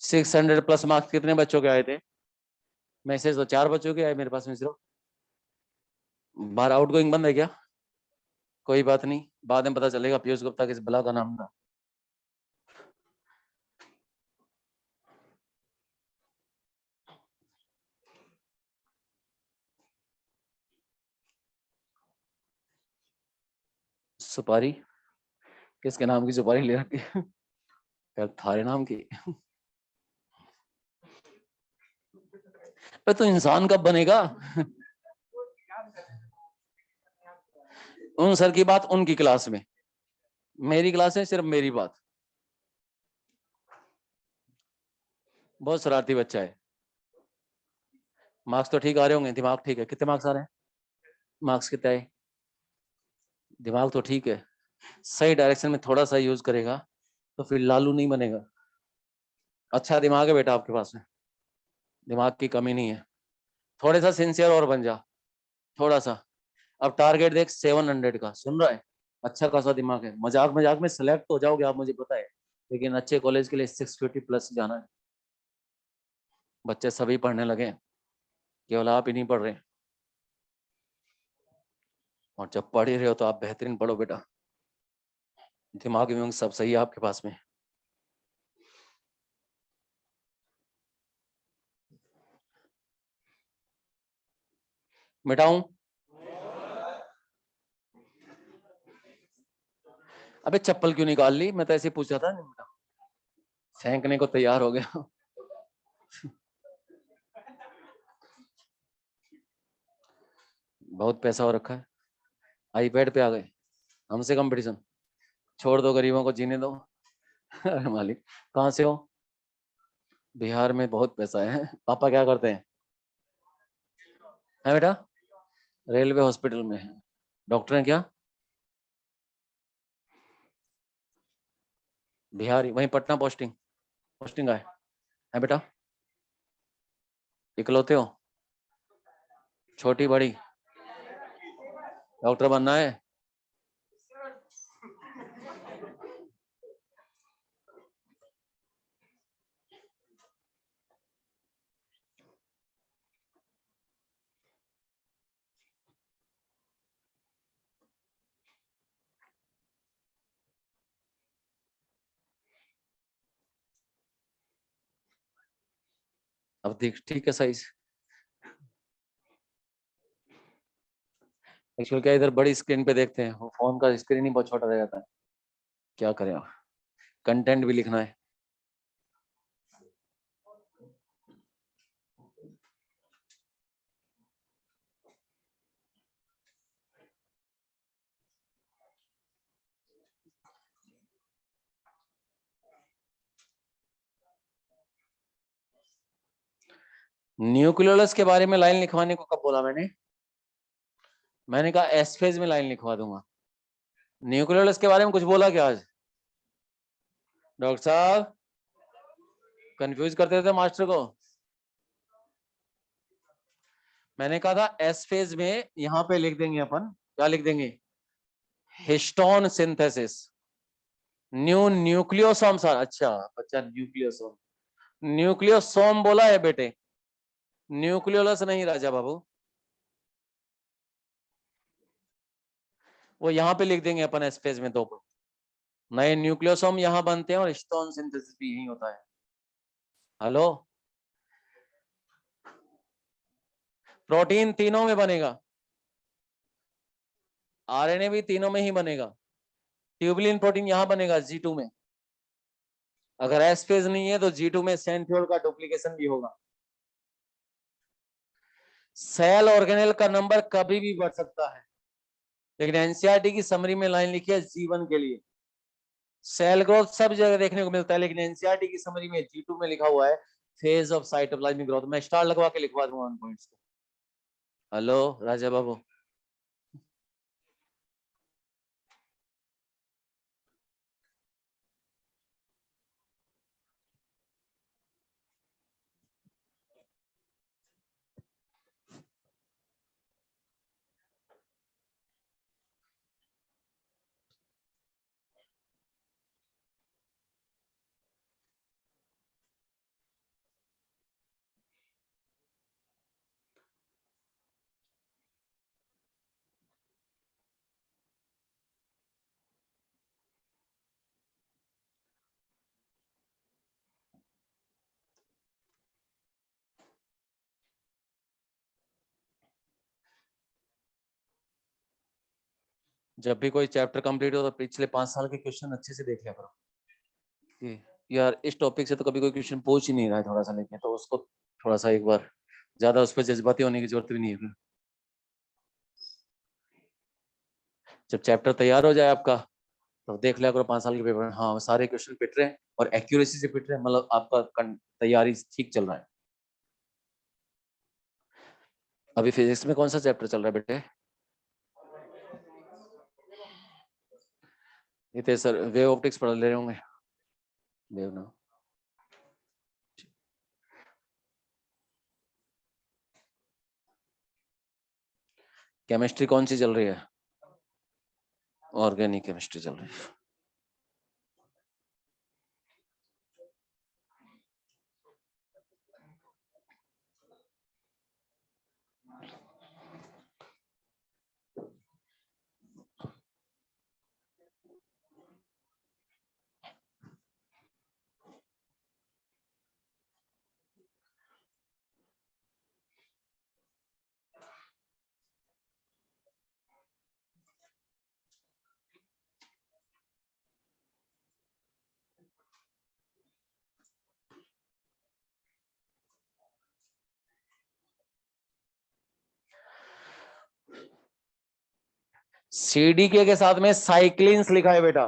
600 प्लस मार्क्स कितने बच्चों के आए थे? मैसेज तो 4 बच्चों के आए मेरे पास में सिर्फ। बाहर आउट गोइंग बंद है क्या? कोई बात नहीं, बाद में पता चलेगा पीयूष गुप्ता किस बला का नाम था। सुपारी किसके नाम की सुपारी ले रखी है? यार थारे नाम की। पे तो इंसान कब बनेगा? उन सर की बात उनकी क्लास में, मेरी क्लास में सिर्फ मेरी बात। बहुत शरारती बच्चा है। मार्क्स तो ठीक आ रहे होंगे, दिमाग ठीक है? कितने मार्क्स आ रहे हैं? मार्क्स कितने आए? दिमाग तो ठीक है, सही डायरेक्शन में थोड़ा सा यूज करेगा तो फिर लालू नहीं बनेगा। अच्छा दिमाग है बेटा आपके पास में, दिमाग की कमी नहीं है। थोड़ा सा सिंसियर और बन जा, थोड़ा सा। अब टारगेट देख 700 का, सुन रहा है? अच्छा खासा दिमाग है, मजाक मजाक में सिलेक्ट हो जाओगे आप, मुझे पता है, लेकिन अच्छे कॉलेज के लिए 650 प्लस जाना है। बच्चे सभी पढ़ने लगे, केवल आप ही नहीं पढ़ रहे। और जब पढ़ ही रहे हो तो आप बेहतरीन पढ़ो बेटा, दिमाग में सब सही है आपके पास में। मिटाऊं? अबे चप्पल क्यों निकाल ली? मैं तो ऐसे पूछा था, नहीं मिटा, फेंकने को तैयार हो गया। बहुत पैसा हो रखा है, आईपैड पे आ गए, हमसे कंपटीशन। छोड़ दो, गरीबों को जीने दो। अरे मालिक, कहाँ से हो? बिहार में बहुत पैसा है। पापा क्या करते हैं? है बेटा? रेलवे हॉस्पिटल में है, डॉक्टर हैं क्या? बिहारी, वहीं पटना पोस्टिंग, पोस्टिंग आए। है बेटा? इकलौते हो? छोटी बड़ी? डॉक्टर बनना है? अब देख ठीक है साइज। एक्चुअली क्या, इधर बड़ी स्क्रीन पे देखते हैं, वो फोन का स्क्रीन ही बहुत छोटा रह जाता है। क्या करें, कंटेंट भी लिखना है। न्यूक्लियोलस के बारे में लाइन लिखवाने को कब बोला मैंने? मैंने कहा एस फेज में लाइन लिखवा दूंगा। न्यूक्लियोलस के बारे में कुछ बोला क्या आज? डॉक्टर साहब कंफ्यूज करते थे मास्टर को। मैंने कहा था एस फेज में यहां पे लिख देंगे अपन, क्या लिख देंगे? Histone synthesis. न्यूक्लियोसोम सर, अच्छा बच्चा न्यूक्लियोसोम, न्यूक्लियोसोम बोला है बेटे, न्यूक्लियोलस नहीं राजा बाबू। वो यहाँ पे लिख देंगे अपन स्पेस में दो को। नए न्यूक्लियोसोम यहाँ बनते हैं और हिस्टोन सिंथेसिस भी यही होता है। हेलो, प्रोटीन तीनों में बनेगा, आरएनए भी तीनों में ही बनेगा। ट्यूबुलिन प्रोटीन यहाँ बनेगा G2 में। अगर एस फेज नहीं है तो G2 में सेंट्रियोल का डुप्लीकेशन भी होगा। सेल ऑर्गेनेल का नंबर कभी भी बढ़ सकता है, लेकिन एनसीईआरटी की समरी में लाइन लिखी है G1 के लिए। सेल ग्रोथ सब जगह देखने को मिलता है, लेकिन एनसीईआरटी की समरी में G2 में लिखा हुआ है फेज ऑफ साइटोप्लाज्मिक ग्रोथ। मैं स्टार लगवा के लिखवा दूंगा पॉइंट्स को। हेलो राजा बाबू। जब भी कोई चैप्टर कंप्लीट हो तो पिछले 5 साल के क्वेश्चन अच्छे से देख लिया करो कि यार इस टॉपिक से तो कभी कोई क्वेश्चन पूछ ही नहीं रहा है थोड़ा सा लेके, तो उसको थोड़ा सा एक बार, ज्यादा उस पर जज्बाती होने की जरूरत भी नहीं है। जब चैप्टर तैयार हो जाए आपका तो देख लिया करो 5 साल के पेपर, हाँ सारे क्वेश्चन पिट रहे हैं और एक्यूरेसी से पिट रहे हैं, मतलब आपका तैयारी ठीक चल रहा है। अभी फिजिक्स में कौन सा चैप्टर चल रहा है बेटे? ये तो सर वेव ऑप्टिक्स पढ़ ले रहे होंगे। वेव ना, केमिस्ट्री कौन सी चल रही है? ऑर्गेनिक केमिस्ट्री चल रही है। सीडीके के साथ में साइक्लिन्स लिखा है बेटा,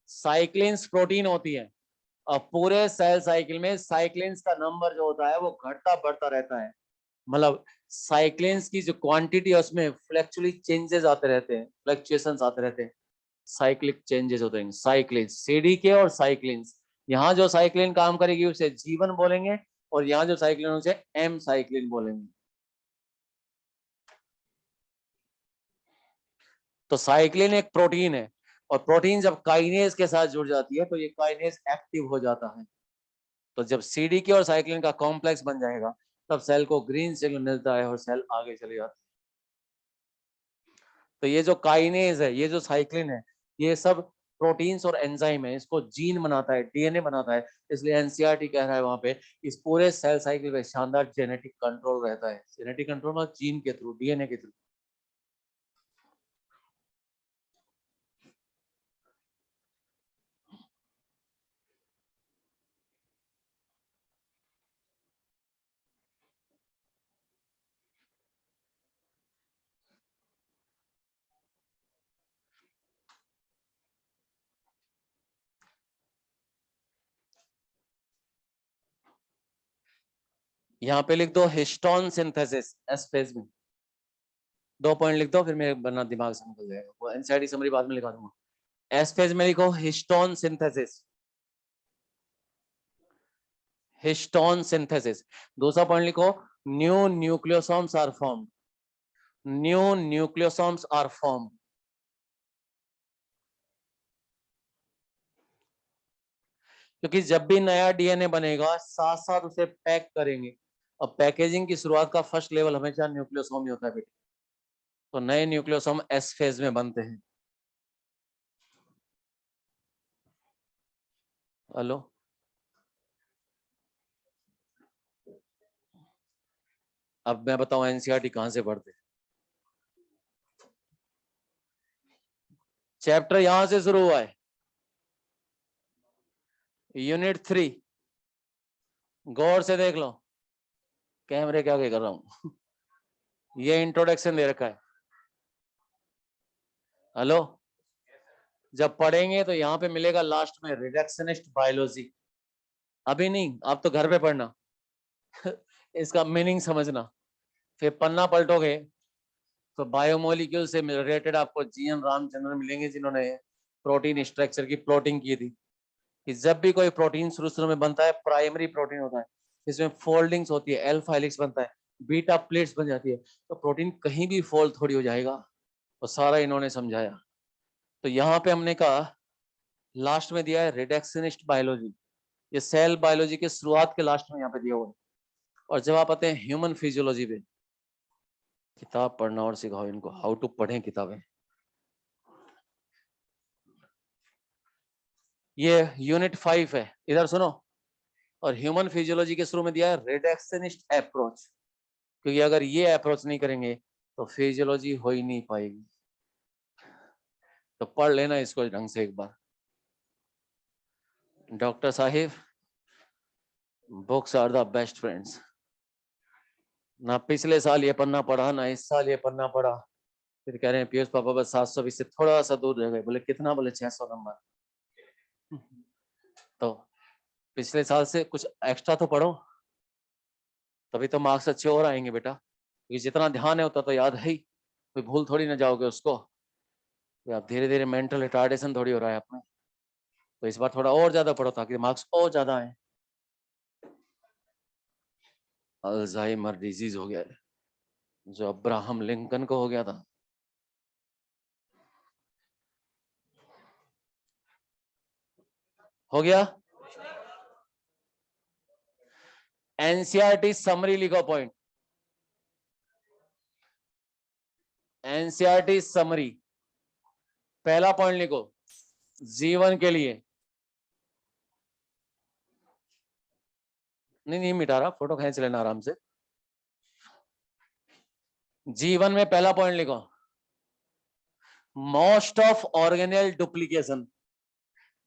साइक्लिन्स प्रोटीन होती है। अब पूरे सेल साइकिल में साइक्लिन्स का नंबर जो होता है वो घटता बढ़ता रहता है, मतलब साइक्लिन्स की जो क्वांटिटी है उसमें फ्लैक्चुअली चेंजेस आते रहते हैं, फ्लक्चुएशंस आते रहते हैं, साइक्लिक चेंजेस होते हैं। साइक्लिन्स सीडीके और साइक्लिन्स, यहाँ जो साइक्लिन काम करेगी उसे जीवन बोलेंगे और यहाँ जो साइक्लिन उसे एम साइक्लिन बोलेंगे। तो साइक्लिन एक प्रोटीन है और प्रोटीन जब काइनेज के साथ जुड़ जाती है तो ये काइनेज एक्टिव हो जाता है। तो जब सीडीके और साइक्लिन का कॉम्प्लेक्स बन जाएगा तब सेल को ग्रीन सिग्नल मिलता है और सेल आगे चले जाता है। तो ये जो काइनेज है, ये जो साइक्लिन है, ये सब प्रोटीन्स और एंजाइम है, इसको जीन बनाता है, डीएनए बनाता है। इसलिए एनसीईआरटी कह रहा है वहां पे इस पूरे सेल साइकिल में शानदार जेनेटिक कंट्रोल रहता है। जेनेटिक कंट्रोल मतलब जीन के थ्रू, डीएनए के थ्रू। यहाँ पे लिख दो हिस्टोन सिंथेसिस एस फेज में, 2 पॉइंट लिख दो, फिर मेरे वरना दिमाग से निकल जाएगा। वो एनसीईआरटी समरी बाद में लिखा दूंगा। एस फेज में लिखो हिस्टोन सिंथेसिस, हिस्टोन सिंथेसिस। दूसरा पॉइंट लिखो new nucleosomes are formed, new nucleosomes are formed. क्योंकि जब भी नया डीएनए बनेगा साथ साथ उसे पैक करेंगे, अब पैकेजिंग की शुरुआत का फर्स्ट लेवल हमेशा न्यूक्लियोसोम ही होता है बेटे। तो नए न्यूक्लियोसोम एस फेज में बनते हैं। हेलो, अब मैं बताऊं एनसीईआरटी कहां से पढ़ते? चैप्टर यहां से शुरू हुआ है, यूनिट 3। गौर से देख लो, कैमरे के आगे कर रहा हूं। ये इंट्रोडक्शन दे रखा है। हेलो, जब पढ़ेंगे तो यहाँ पे मिलेगा लास्ट में रिडक्शनिस्ट बायोलॉजी। अभी नहीं, आप तो घर पे पढ़ना। इसका मीनिंग समझना, फिर पन्ना पलटोगे तो बायोमोलिक्यूल से रिलेटेड आपको जीएन रामचंद्रन मिलेंगे जिन्होंने प्रोटीन स्ट्रक्चर की प्लॉटिंग की थी कि जब भी कोई प्रोटीन शुरू शुरू में बनता है प्राइमरी प्रोटीन होता है, इसमें फोल्डिंग्स होती है, अल्फा हेलिक्स बनता है, बीटा प्लेट्स बन जाती है, तो प्रोटीन कहीं भी फोल्ड थोड़ी हो जाएगा। वो सारा इन्होंने समझाया। तो यहाँ पे हमने कहा लास्ट में दिया है रिडक्शनिस्ट बायोलॉजी, ये सेल बायोलॉजी के शुरुआत के लास्ट में यहाँ पे दिया हुआ है। और जब आप आते हैं ह्यूमन फिजियोलॉजी पे, किताब पढ़ना और सिखाओ इनको, हाउ टू पढ़ें किताबें। ये यूनिट 5 है, इधर सुनो। और ह्यूमन फिजियोलॉजी के शुरू में दिया है रिडक्शनिस्ट अप्रोच, क्योंकि अगर ये अप्रोच नहीं करेंगे तो फिजियोलॉजी हो ही नहीं पाएगी। तो पढ़ लेना इसको ढंग से एक बार। डॉक्टर साहिब, books are the best friends. ना पिछले साल ये पन्ना पढ़ा, ना इस साल ये पन्ना पढ़ा, फिर कह रहे हैं पीयूष पापा बस 720 से थोड़ा सा दूर रह गए। बोले कितना? बोले 600 नंबर। तो पिछले साल से कुछ एक्स्ट्रा तो पढ़ो, तभी तो मार्क्स अच्छे और आएंगे बेटा। क्योंकि जितना ध्यान है उतना तो याद है ही, कोई भूल थोड़ी ना जाओगे उसको। तो आप धीरे धीरे मेंटल रिटार्डेशन थोड़ी हो रहा है अपने, तो इस बार थोड़ा और ज्यादा पढ़ो ताकि मार्क्स और ज्यादा आए। अल्जाइमर डिजीज हो गया है, जो अब्राहम लिंकन को हो गया था। हो गया। एनसीईआरटी समरी लिखो पॉइंट। एनसीईआरटी समरी पहला पॉइंट लिखो, जीवन के लिए। नहीं मिटा रहा, फोटो खींच लेना आराम से। जीवन में पहला पॉइंट लिखो, मोस्ट ऑफ ऑर्गेनेल डुप्लीकेशन।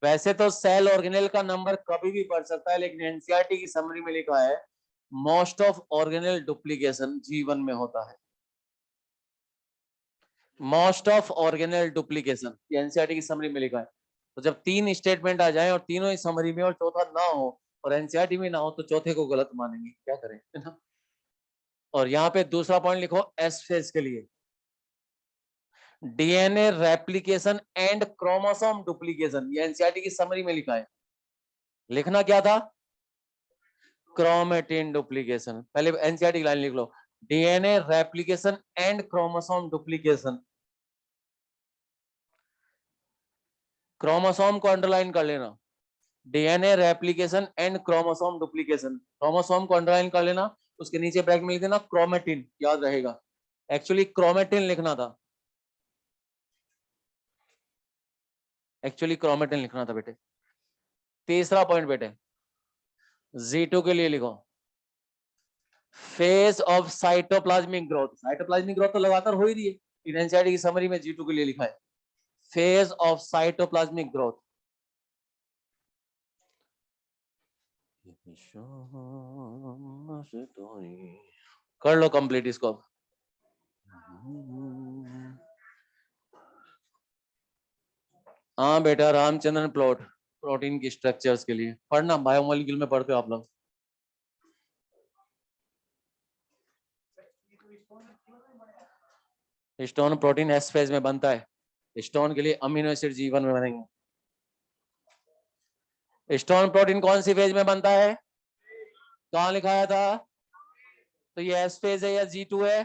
वैसे तो सेल ऑर्गेनेल का नंबर कभी भी बढ़ सकता है, लेकिन एनसीईआरटी की समरी में लिखा है मोस्ट ऑफ ऑर्गेनेल डुप्लीकेशन जीवन में होता है। Most of organelle duplication NCERT की समरी में लिखा है। तो जब 3 स्टेटमेंट आ जाए और तीनों ही समरी में और चौथा ना हो और एनसीईआरटी में ना हो, तो चौथे को गलत मानेंगे, क्या करें, है ना। और यहाँ पे दूसरा पॉइंट लिखो एस फेज के लिए, DNA replication and chromosome duplication. ये एनसीईआरटी की समरी में लिखा है। लिखना क्या था? Chromatin duplication. पहले एनसीईआरटी की लाइन लिख लो, DNA replication and chromosome duplication. Chromosome को अंडरलाइन कर लेना, DNA replication and chromosome duplication. Chromosome को अंडरलाइन कर लेना, उसके नीचे ब्रैकेट में लिख देना क्रोमेटिन, याद रहेगा। एक्चुअली क्रोमेटिन लिखना था, एक्चुअली क्रोमेटिन लिखना था बेटे। तीसरा पॉइंट बेटे, G2 के लिए लिखो, phase of cytoplasmic growth. Cytoplasmic growth तो लगातार हो ही रही है, एनसीईआरटी की समरी में G2 के लिए लिखा है फेज ऑफ साइटोप्लाज्मिक ग्रोथ। कर लो कंप्लीट इसको। हाँ बेटा, रामचंद्रन प्लॉट प्रोटीन की स्ट्रक्चर्स के लिए पढ़ना, बायोमोलिक्यूल में पढ़ते हो आप लोग। स्टोन प्रोटीन एस फेज में बनता है, स्टोन के लिए अमीनो एसिड जीवन में बनेंगे। स्टोन प्रोटीन कौन सी फेज में बनता है? कहाँ लिखाया था? तो ये एस फेज है या G2 है?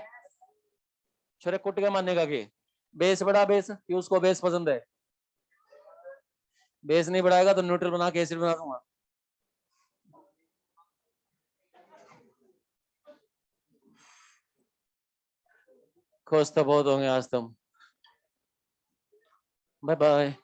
छोरे कुट के मानने का के बेस बड़ा, बेस कि उसको बेस पसंद है। बेस नहीं बढ़ाएगा तो न्यूट्रल बना के एसिड बना दूंगा। खुश तो बहुत होंगे आज तुम। Bye bye.